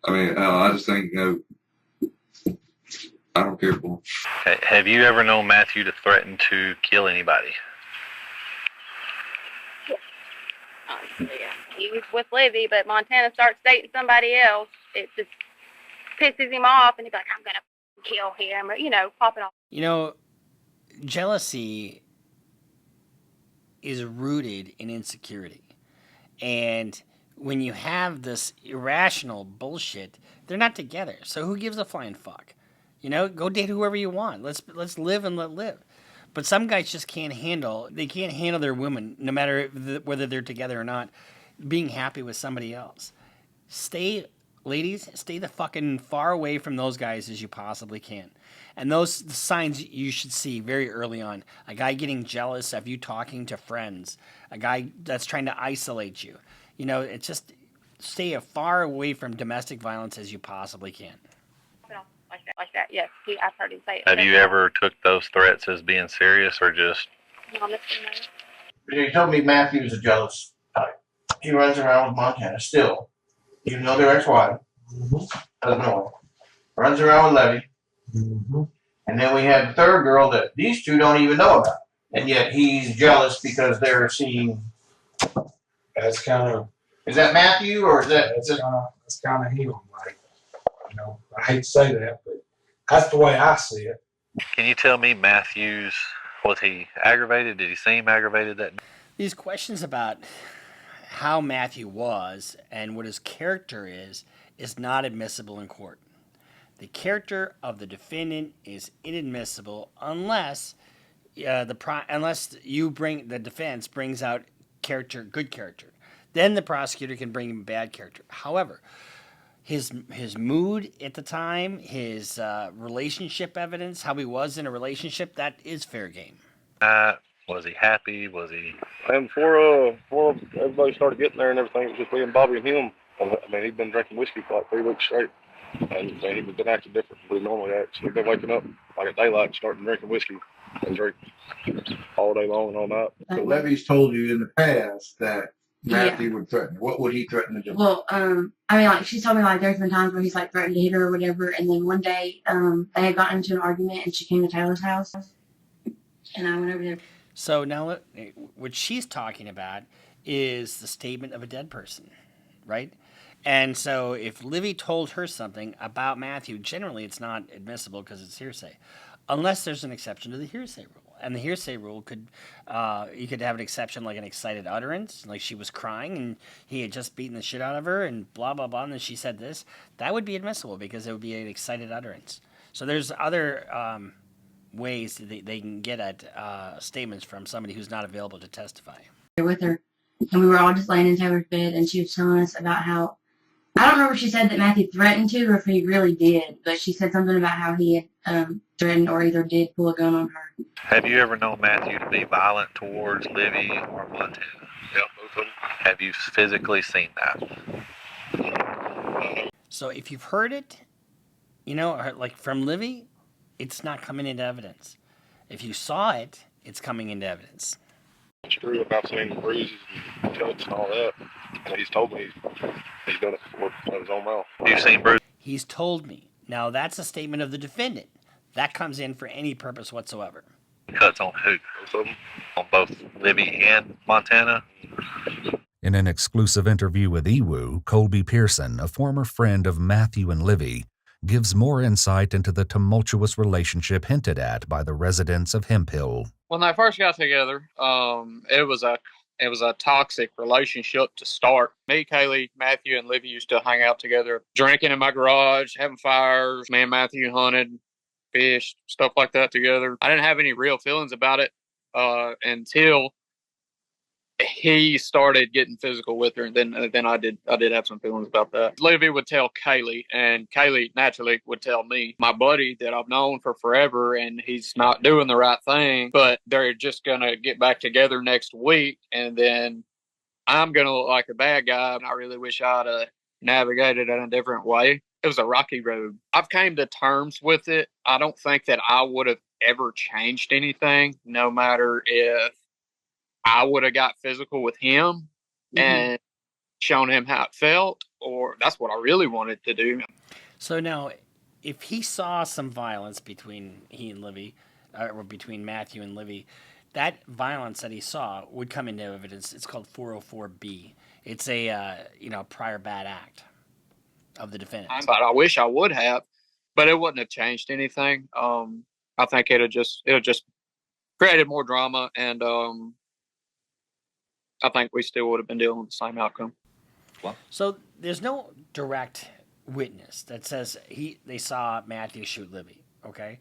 I mean, I just think, I don't care for him. Have you ever known Matthew to threaten to kill anybody? Yeah. He was with Livy, but Montana starts dating somebody else. It just pisses him off, and he's like, I'm going to kill him, or, popping off. Jealousy is rooted in insecurity. And when you have this irrational bullshit, they're not together. So who gives a flying fuck? Go date whoever you want. Let's live and let live. But some guys just can't handle their women, no matter whether they're together or not, being happy with somebody else. Ladies, stay the fucking far away from those guys as you possibly can. And those signs you should see very early on. A guy getting jealous of you talking to friends. A guy that's trying to isolate you. It's just stay as far away from domestic violence as you possibly can. Like that, yes. I've heard him say it. Have you ever took those threats as being serious or just... You told me Matthew's a jealous type. He runs around with Montana still. Even though they're ex-wife. Doesn't know it. Runs around with Levy. And then we had the third girl that these two don't even know about. And yet he's jealous because they're seeing... That's kind of... Is that Matthew or is that... That's kind of him. I hate to say that, but that's the way I see it. Can you tell me Matthew's... Was he aggravated? Did he seem aggravated that night? These questions about how Matthew was and what his character is not admissible in court. The character of the defendant is inadmissible unless the defense brings out good character. Then the prosecutor can bring him bad character. However, his mood at the time, his relationship evidence, how he was in a relationship, that is fair game. Was he happy? Was he... And before everybody started getting there and everything, it was just being Bobby and him. He'd been drinking whiskey for like 3 weeks straight. And he'd been acting different than he normally acts. He'd been waking up like at daylight and starting drinking whiskey and drink all day long and all night. So Levy's told you in the past that Matthew would threaten. What would he threaten to do? Well, she's told me there's been times where he's threatened to hit her or whatever, and then one day they had gotten into an argument and she came to Taylor's house, and I went over there. So now what she's talking about is the statement of a dead person, right? And so if Livy told her something about Matthew, generally it's not admissible because it's hearsay, unless there's an exception to the hearsay rule. And the hearsay rule you could have an exception like an excited utterance, like she was crying and he had just beaten the shit out of her and blah, blah, blah, and then she said this. That would be admissible because it would be an excited utterance. So there's other ways that they can get at statements from somebody who's not available to testify. With her, and we were all just laying in Taylor's bed, and she was telling us about how, I don't remember if she said that Matthew threatened to or if he really did, but she said something about how he had threatened or either did pull a gun on her. Have you ever known Matthew to be violent towards Livy or Montana? Yeah, both of them. Have you physically seen that? So if you've heard it, like from Livy, it's not coming into evidence. If you saw it, it's coming into evidence. It's true about seeing bruises and cuts and all that. And he's told me he's done it before out of his own mouth. You've seen bruises? He's told me. Now that's a statement of the defendant. That comes in for any purpose whatsoever. Cuts on who? Both of them. On both Livy and Montana? In an exclusive interview with Ewu, Colby Pearson, a former friend of Matthew and Livy, gives more insight into the tumultuous relationship hinted at by the residents of Hemp Hill. When they first got together, it was a toxic relationship to start. Me, Kaylee, Matthew, and Livy used to hang out together, drinking in my garage, having fires. Me and Matthew hunted, fished, stuff like that together. I didn't have any real feelings about it until he started getting physical with her, and then I did have some feelings about that. Livy would tell Kaylee, and Kaylee naturally would tell me, my buddy that I've known for forever, and he's not doing the right thing, but they're just gonna get back together next week, and then I'm gonna look like a bad guy. And I really wish I'd have navigated it in a different way. It was a rocky road. I've came to terms with it. I don't think that I would have ever changed anything, no matter if I would have got physical with him. Mm-hmm. And shown him how it felt, or that's what I really wanted to do. So now, if he saw some violence between he and Livy, or between Matthew and Livy, that violence that he saw would come into evidence. It's called 404B. It's a prior bad act of the defendant. But I wish I would have, but it wouldn't have changed anything. I think it'll just created more drama, and I think we still would have been dealing with the same outcome. So there's no direct witness that says they saw Matthew shoot Livy. Okay,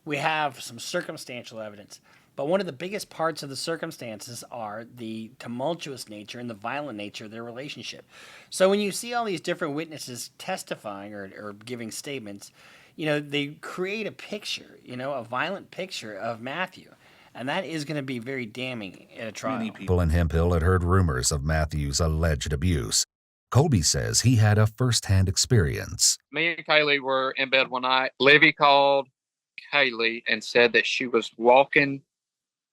we have some circumstantial evidence, but one of the biggest parts of the circumstances are the tumultuous nature and the violent nature of their relationship. So when you see all these different witnesses testifying or giving statements, they create a picture, a violent picture of Matthew. And that is going to be very damning at a trial. Many people in Hemphill had heard rumors of Matthew's alleged abuse. Colby says he had a first-hand experience. Me and Kaylee were in bed one night. Livy called Kaylee and said that she was walking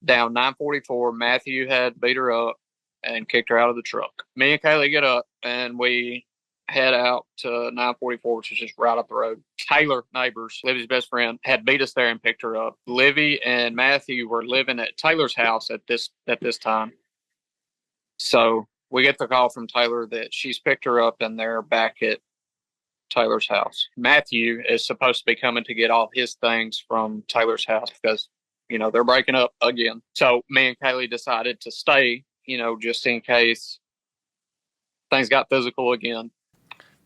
down 944. Matthew had beat her up and kicked her out of the truck. Me and Kaylee get up and we head out to 944, which is just right up the road. Taylor, neighbors, Livy's best friend, had beat us there and picked her up. Livy and Matthew were living at Taylor's house at this time. So we get the call from Taylor that she's picked her up and they're back at Taylor's house. Matthew is supposed to be coming to get all his things from Taylor's house because, they're breaking up again. So me and Kaylee decided to stay, just in case things got physical again.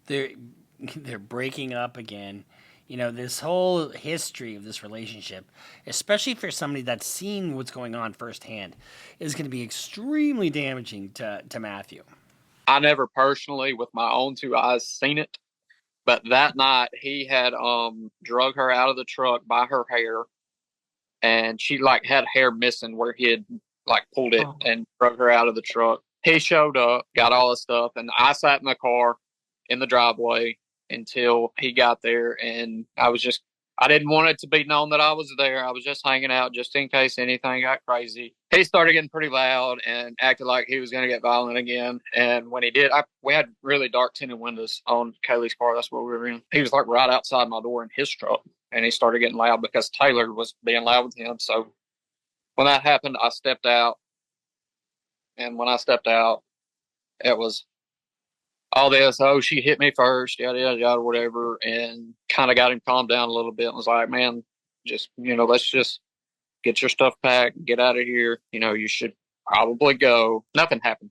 They're breaking up again. This whole history of this relationship, especially for somebody that's seen what's going on firsthand, is going to be extremely damaging to Matthew. I never personally, with my own two eyes, seen it. But that night, he had drug her out of the truck by her hair. And she, had hair missing where he had, pulled it and drug her out of the truck. He showed up, got all his stuff, and I sat in the car in the driveway until he got there, and I didn't want it to be known that I was there. I was just hanging out just in case anything got crazy. He started getting pretty loud and acted like he was going to get violent again. And when he did, we had really dark tinted windows on Kaylee's car. That's what we were in. He was right outside my door in his truck, and he started getting loud because Taylor was being loud with him. So when that happened, I stepped out. And when I stepped out, it was all this, she hit me first, yada, yada, yada, whatever, and kind of got him calmed down a little bit and was like, man, just, let's just get your stuff packed, get out of here. You should probably go. Nothing happened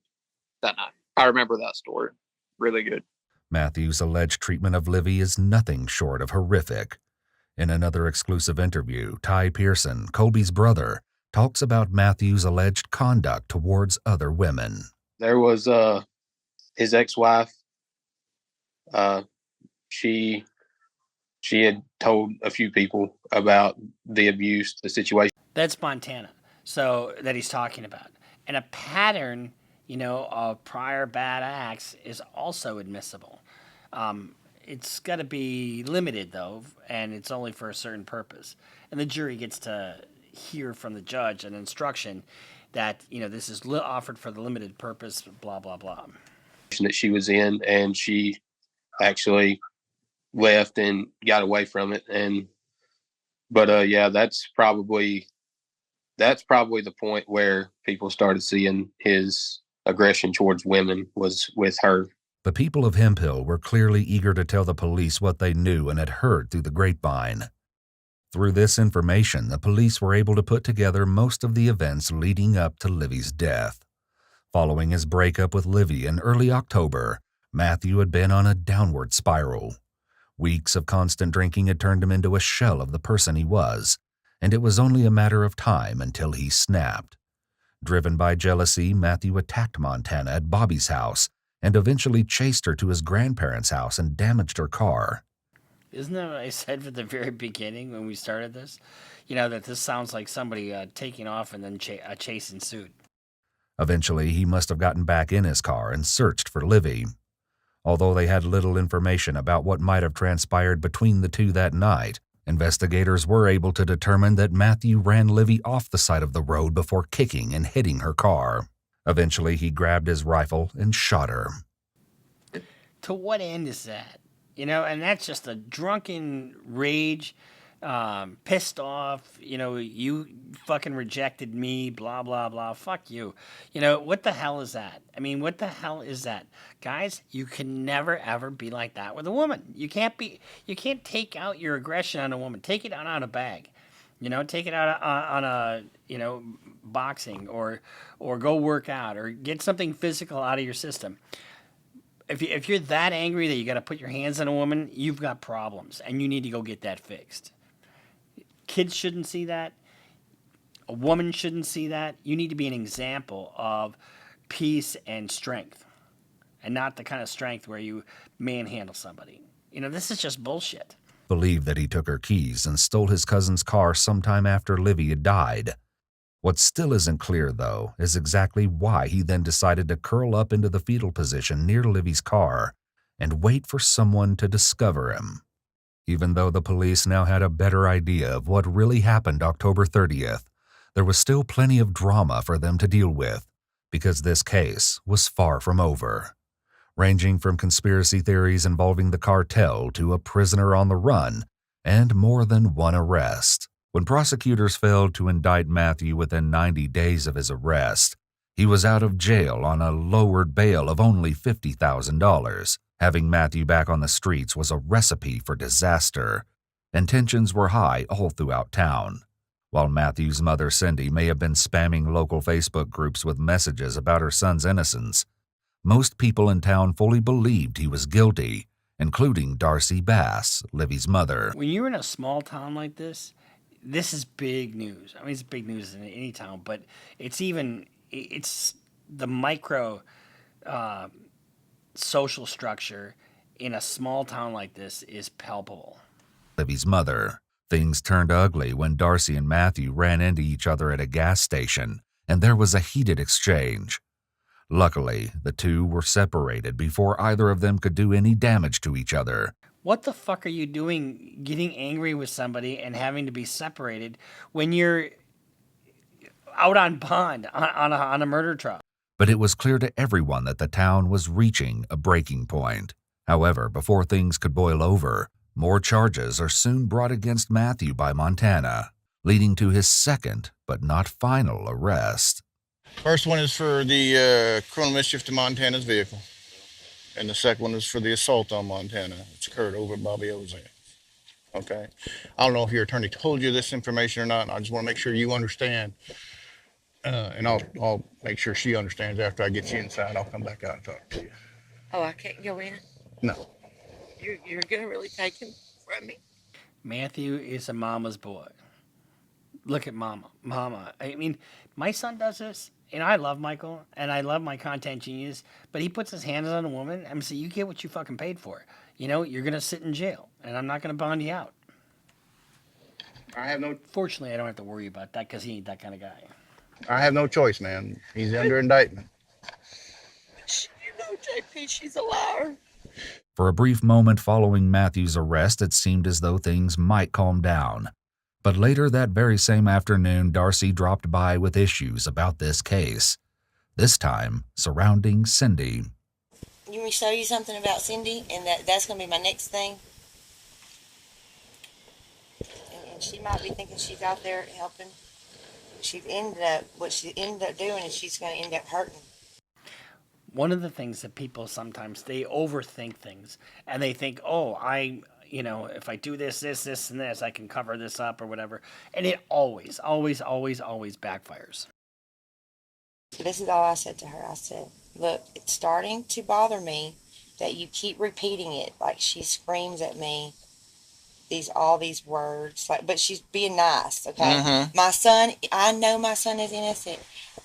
that night. I remember that story really good. Matthew's alleged treatment of Livy is nothing short of horrific. In another exclusive interview, Ty Pearson, Colby's brother, talks about Matthew's alleged conduct towards other women. There was his ex-wife. She had told a few people about the abuse, the situation. That's Montana. So that he's talking about. And a pattern, of prior bad acts is also admissible. It's got to be limited, though, and it's only for a certain purpose. And the jury gets to hear from the judge an instruction that, this is offered for the limited purpose, blah, blah, blah. That she was in, and she actually left and got away from it. But that's probably the point where people started seeing his aggression towards women was with her. The people of Hemphill were clearly eager to tell the police what they knew and had heard through the grapevine. Through this information, the police were able to put together most of the events leading up to Livy's death. Following his breakup with Livy in early October, Matthew had been on a downward spiral. Weeks of constant drinking had turned him into a shell of the person he was, and it was only a matter of time until he snapped. Driven by jealousy, Matthew attacked Montana at Bobby's house and eventually chased her to his grandparents' house and damaged her car. Isn't that what I said from the very beginning when we started this? That this sounds like somebody taking off and then a chase ensued. Eventually, he must have gotten back in his car and searched for Livy. Although they had little information about what might have transpired between the two that night, investigators were able to determine that Matthew ran Livy off the side of the road before kicking and hitting her car. Eventually, he grabbed his rifle and shot her. To what end is that? And that's just a drunken rage, pissed off. You fucking rejected me, blah, blah, blah. Fuck you. What the hell is that? I mean, what the hell is that? Guys, you can never, ever be like that with a woman. You can't take out your aggression on a woman. Take it out on a bag. Take it out on a, boxing or go work out or get something physical out of your system. If you're that angry that you got to put your hands on a woman, you've got problems, and you need to go get that fixed. Kids shouldn't see that. A woman shouldn't see that. You need to be an example of peace and strength, and not the kind of strength where you manhandle somebody. This is just bullshit. Believed that he took her keys and stole his cousin's car sometime after Livy had died. What still isn't clear, though, is exactly why he then decided to curl up into the fetal position near Livy's car and wait for someone to discover him. Even though the police now had a better idea of what really happened October 30th, there was still plenty of drama for them to deal with, because this case was far from over. Ranging from conspiracy theories involving the cartel to a prisoner on the run, and more than one arrest. When prosecutors failed to indict Matthew within 90 days of his arrest, he was out of jail on a lowered bail of only $50,000. Having Matthew back on the streets was a recipe for disaster, and tensions were high all throughout town. While Matthew's mother, Cindy, may have been spamming local Facebook groups with messages about her son's innocence, most people in town fully believed he was guilty, including Darcy Bass, Livy's mother. When you're in a small town like this is big news. I mean, it's big news in any town, but it's the micro social structure in a small town like this is palpable. Livy's mother. Things turned ugly when Darcy and Matthew ran into each other at a gas station, and there was a heated exchange. Luckily, the two were separated before either of them could do any damage to each other. What the fuck are you doing getting angry with somebody and having to be separated when you're out on bond on a murder trial? But it was clear to everyone that the town was reaching a breaking point. However, before things could boil over, more charges are soon brought against Matthew by Montana, leading to his second, but not final, arrest. First one is for the criminal mischief to Montana's vehicle. And the second one is for the assault on Montana. It's occurred over at Bobby O's. Okay. I don't know if your attorney told you this information or not. And I just want to make sure you understand. And I'll make sure she understands after I get you inside. I'll come back out and talk to you. Oh, I can't go in? No. You're going to really take him from me? Matthew is a mama's boy. Look at mama. I mean, my son does this. I love Michael, and I love my content genius, but he puts his hands on a woman, and so you get what you fucking paid for. You're going to sit in jail, and I'm not going to bond you out. Fortunately, I don't have to worry about that because he ain't that kind of guy. I have no choice, man. He's under indictment. JP, she's a liar. For a brief moment following Matthew's arrest, it seemed as though things might calm down. But later that very same afternoon, Darcy dropped by with issues about this case, this time surrounding Cindy. You want me to show you something about Cindy? And that's going to be my next thing? And she might be thinking she's out there helping. What she ended up doing is she's going to end up hurting. One of the things that people sometimes, they overthink things. And they think, if I do this, and this, I can cover this up or whatever. And it always backfires. This is all I said to her. I said, look, it's starting to bother me that you keep repeating it. Like she screams at me all these words. But she's being nice, okay? Mm-hmm. My son, I know my son is innocent.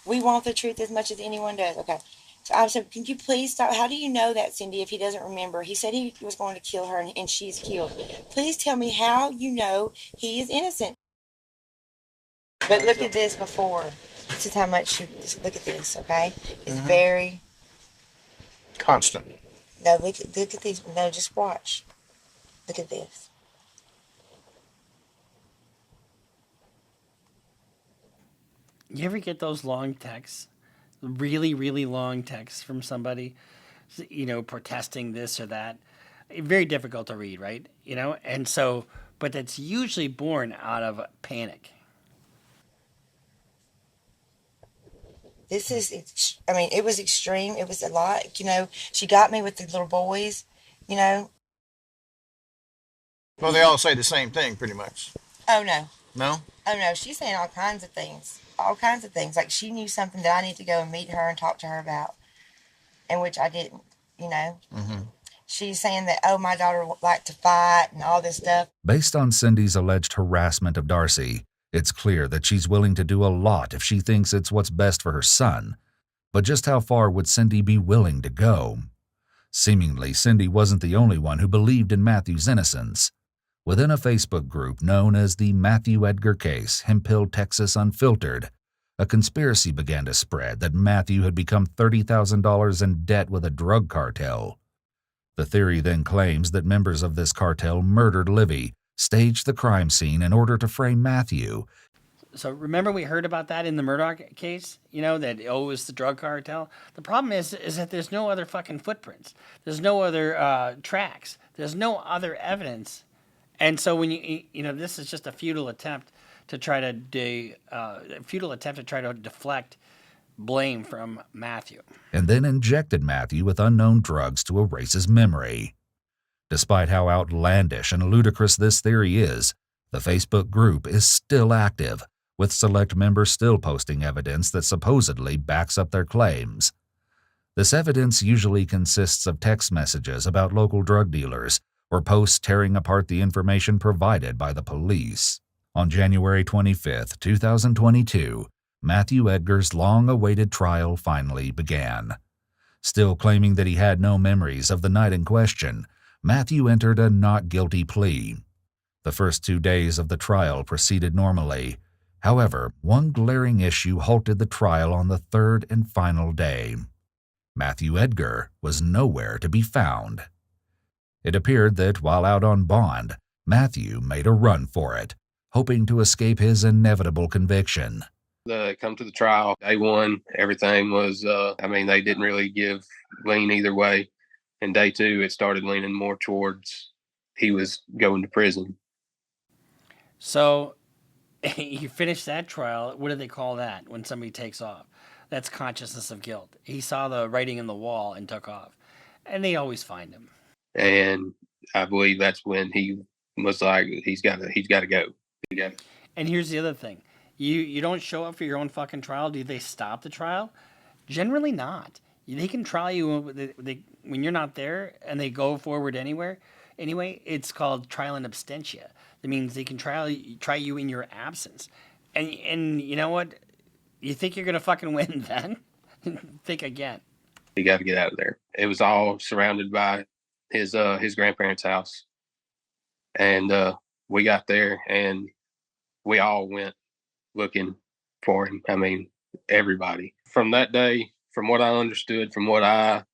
We want the truth as much as anyone does, okay? So I said, can you please stop? How do you know that, Cindy, if he doesn't remember? He said he was going to kill her, and she's killed. Please tell me how you know he is innocent. But look at this before. This is how much just look at this, okay? It's very... Constant. No, look at these. No, just watch. Look at this. You ever get those long texts? Really, really long texts from somebody protesting this or that. Very difficult to read, right? And so, but that's usually born out of panic. This is, I mean, it was extreme. It was a lot. She got me with the little boys, Well, they all say the same thing, pretty much. Oh, no. No? Oh, no. She's saying all kinds of things. All kinds of things. Like she knew something that I need to go and meet her and talk to her about, and which I didn't, Mm-hmm. She's saying that, oh, my daughter would like to fight and all this stuff. Based on Cindy's alleged harassment of Darcy, it's clear that she's willing to do a lot if she thinks it's what's best for her son. But just how far would Cindy be willing to go? Seemingly, Cindy wasn't the only one who believed in Matthew's innocence. Within a Facebook group known as the Matthew Edgar Case, Hemp Hill, Texas Unfiltered, a conspiracy began to spread that Matthew had become $30,000 in debt with a drug cartel. The theory then claims that members of this cartel murdered Livy, staged the crime scene in order to frame Matthew. So remember we heard about that in the Murdoch case, that, it was the drug cartel. The problem is that there's no other fucking footprints. There's no other tracks. There's no other evidence. And so when this is just a futile attempt to try to deflect blame from Matthew. And then injected Matthew with unknown drugs to erase his memory. Despite how outlandish and ludicrous this theory is, the Facebook group is still active, with select members still posting evidence that supposedly backs up their claims. This evidence usually consists of text messages about local drug dealers or posts tearing apart the information provided by the police. On January 25, 2022, Matthew Edgar's long-awaited trial finally began. Still claiming that he had no memories of the night in question, Matthew entered a not guilty plea. The first 2 days of the trial proceeded normally. However, one glaring issue halted the trial on the third and final day. Matthew Edgar was nowhere to be found. It appeared that while out on bond, Matthew made a run for it, hoping to escape his inevitable conviction. Come to the trial, day one, everything was, they didn't really lean either way. And day two, it started leaning more towards he was going to prison. So you finish that trial. What do they call that when somebody takes off? That's consciousness of guilt. He saw the writing in the wall and took off. And they always find him. And I believe that's when he was like, he's got to go. And here's the other thing. You don't show up for your own fucking trial. Do they stop the trial? Generally not. They can trial you when you're not there, and they go forward anyway. It's called trial in absentia. That means they can try you in your absence. And you know what? You think you're gonna fucking win then? Think again. He got to get out of there. It was all surrounded by his grandparents' house, and we got there, and we all went looking for him. Everybody. From that day, from what I understood, from what I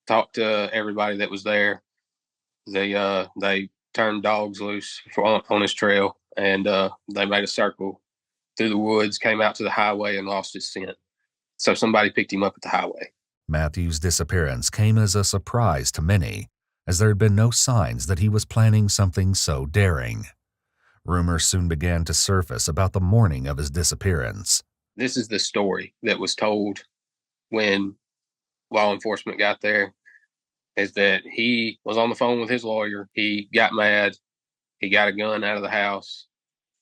talked to everybody that was there, they turned dogs loose on his trail, and they made a circle through the woods, came out to the highway, and lost his scent. So somebody picked him up at the highway. Matthew's disappearance came as a surprise to many, as there had been no signs that he was planning something so daring. Rumors soon began to surface about the morning of his disappearance. This is the story that was told when law enforcement got there, is that he was on the phone with his lawyer. He got mad. He got a gun out of the house,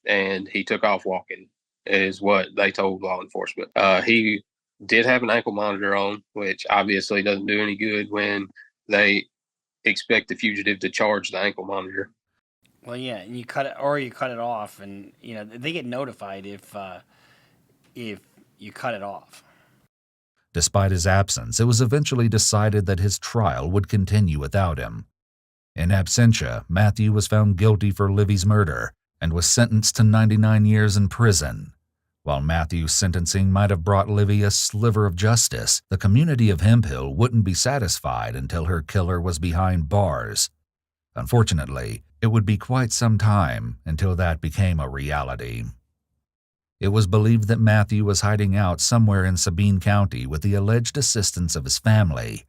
and he took off walking, is what they told law enforcement. He did have an ankle monitor on, which obviously doesn't do any good when they expect the fugitive to charge the ankle monitor. Well, yeah, and you cut it off, and they get notified if you cut it off. Despite his absence, it was eventually decided that his trial would continue without him. In absentia, Matthew was found guilty for Livy's murder and was sentenced to 99 years in prison. While Matthew's sentencing might have brought Livy a sliver of justice, the community of Hemp Hill wouldn't be satisfied until her killer was behind bars. Unfortunately, it would be quite some time until that became a reality. It was believed that Matthew was hiding out somewhere in Sabine County with the alleged assistance of his family.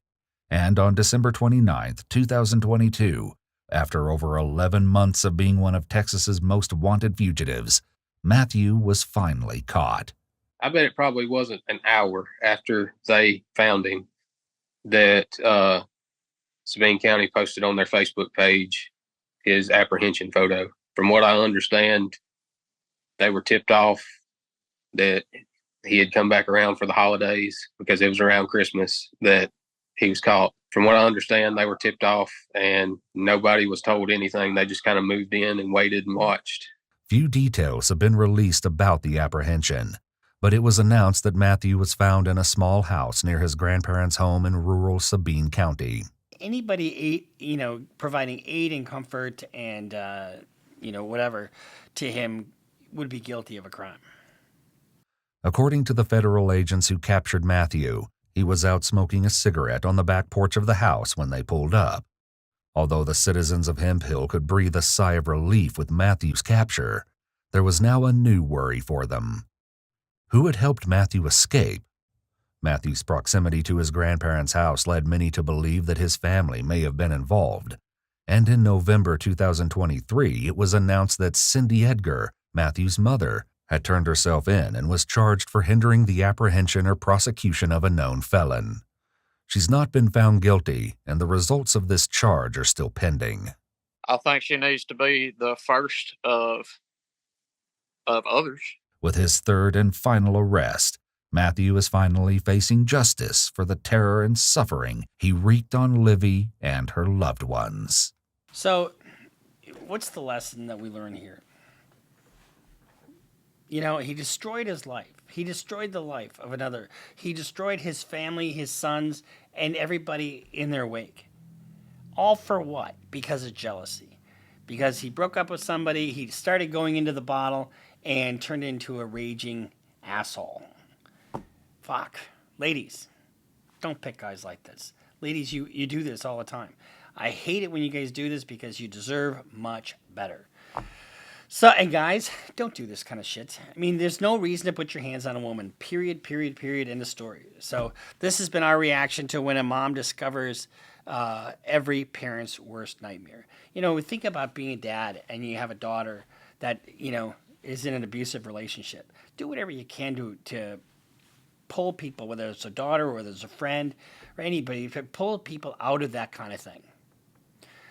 And on December 29, 2022, after over 11 months of being one of Texas's most wanted fugitives, Matthew was finally caught. I bet it probably wasn't an hour after they found him that Sabine County posted on their Facebook page his apprehension photo. From what I understand, they were tipped off that he had come back around for the holidays because it was around Christmas that he was caught. From what I understand, they were tipped off and nobody was told anything. They just kind of moved in and waited and watched. Few details have been released about the apprehension, but it was announced that Matthew was found in a small house near his grandparents' home in rural Sabine County. Anybody, providing aid and comfort and, whatever to him would be guilty of a crime. According to the federal agents who captured Matthew, he was out smoking a cigarette on the back porch of the house when they pulled up. Although the citizens of Hemp Hill could breathe a sigh of relief with Matthew's capture, there was now a new worry for them. Who had helped Matthew escape? Matthew's proximity to his grandparents' house led many to believe that his family may have been involved. And in November 2023, it was announced that Cindy Edgar, Matthew's mother, had turned herself in and was charged for hindering the apprehension or prosecution of a known felon. She's not been found guilty, and the results of this charge are still pending. I think she needs to be the first of others. With his third and final arrest, Matthew is finally facing justice for the terror and suffering he wreaked on Livy and her loved ones. So, what's the lesson that we learn here? He destroyed his life. He destroyed the life of another. He destroyed his family, his sons, and everybody in their wake. All for what? Because of jealousy. Because he broke up with somebody, he started going into the bottle, and turned into a raging asshole. Fuck. Ladies, don't pick guys like this. Ladies, you do this all the time. I hate it when you guys do this because you deserve much better. So, and guys, don't do this kind of shit. I mean, there's no reason to put your hands on a woman. Period, end of story. So this has been our reaction to when a mom discovers every parent's worst nightmare. Think about being a dad and you have a daughter that, is in an abusive relationship. Do whatever you can to pull people, whether it's a daughter or whether it's a friend or anybody, to pull people out of that kind of thing.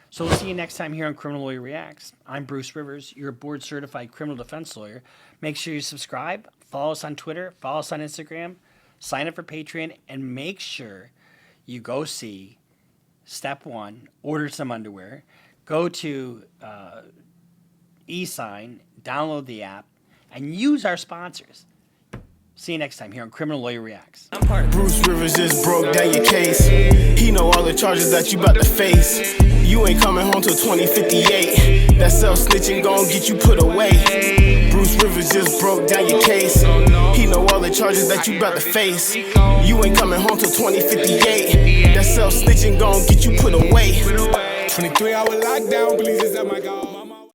So we'll see you next time here on Criminal Lawyer Reacts. I'm Bruce Rivers, your board-certified criminal defense lawyer. Make sure you subscribe, follow us on Twitter, follow us on Instagram, sign up for Patreon, and make sure you go see step 1, order some underwear, go to eSign, download the app, and use our sponsors. See you next time here on Criminal Lawyer Reacts. Bruce Rivers just broke down your case. He know all the charges that you about to face. You ain't coming home till 2058. That self-snitching gon' get you put away. Bruce Rivers just broke down your case. He know all the charges that you about to face. You ain't coming home till 2058. That self-snitching gon' get you put away. 23-hour lockdown, please, is that my God.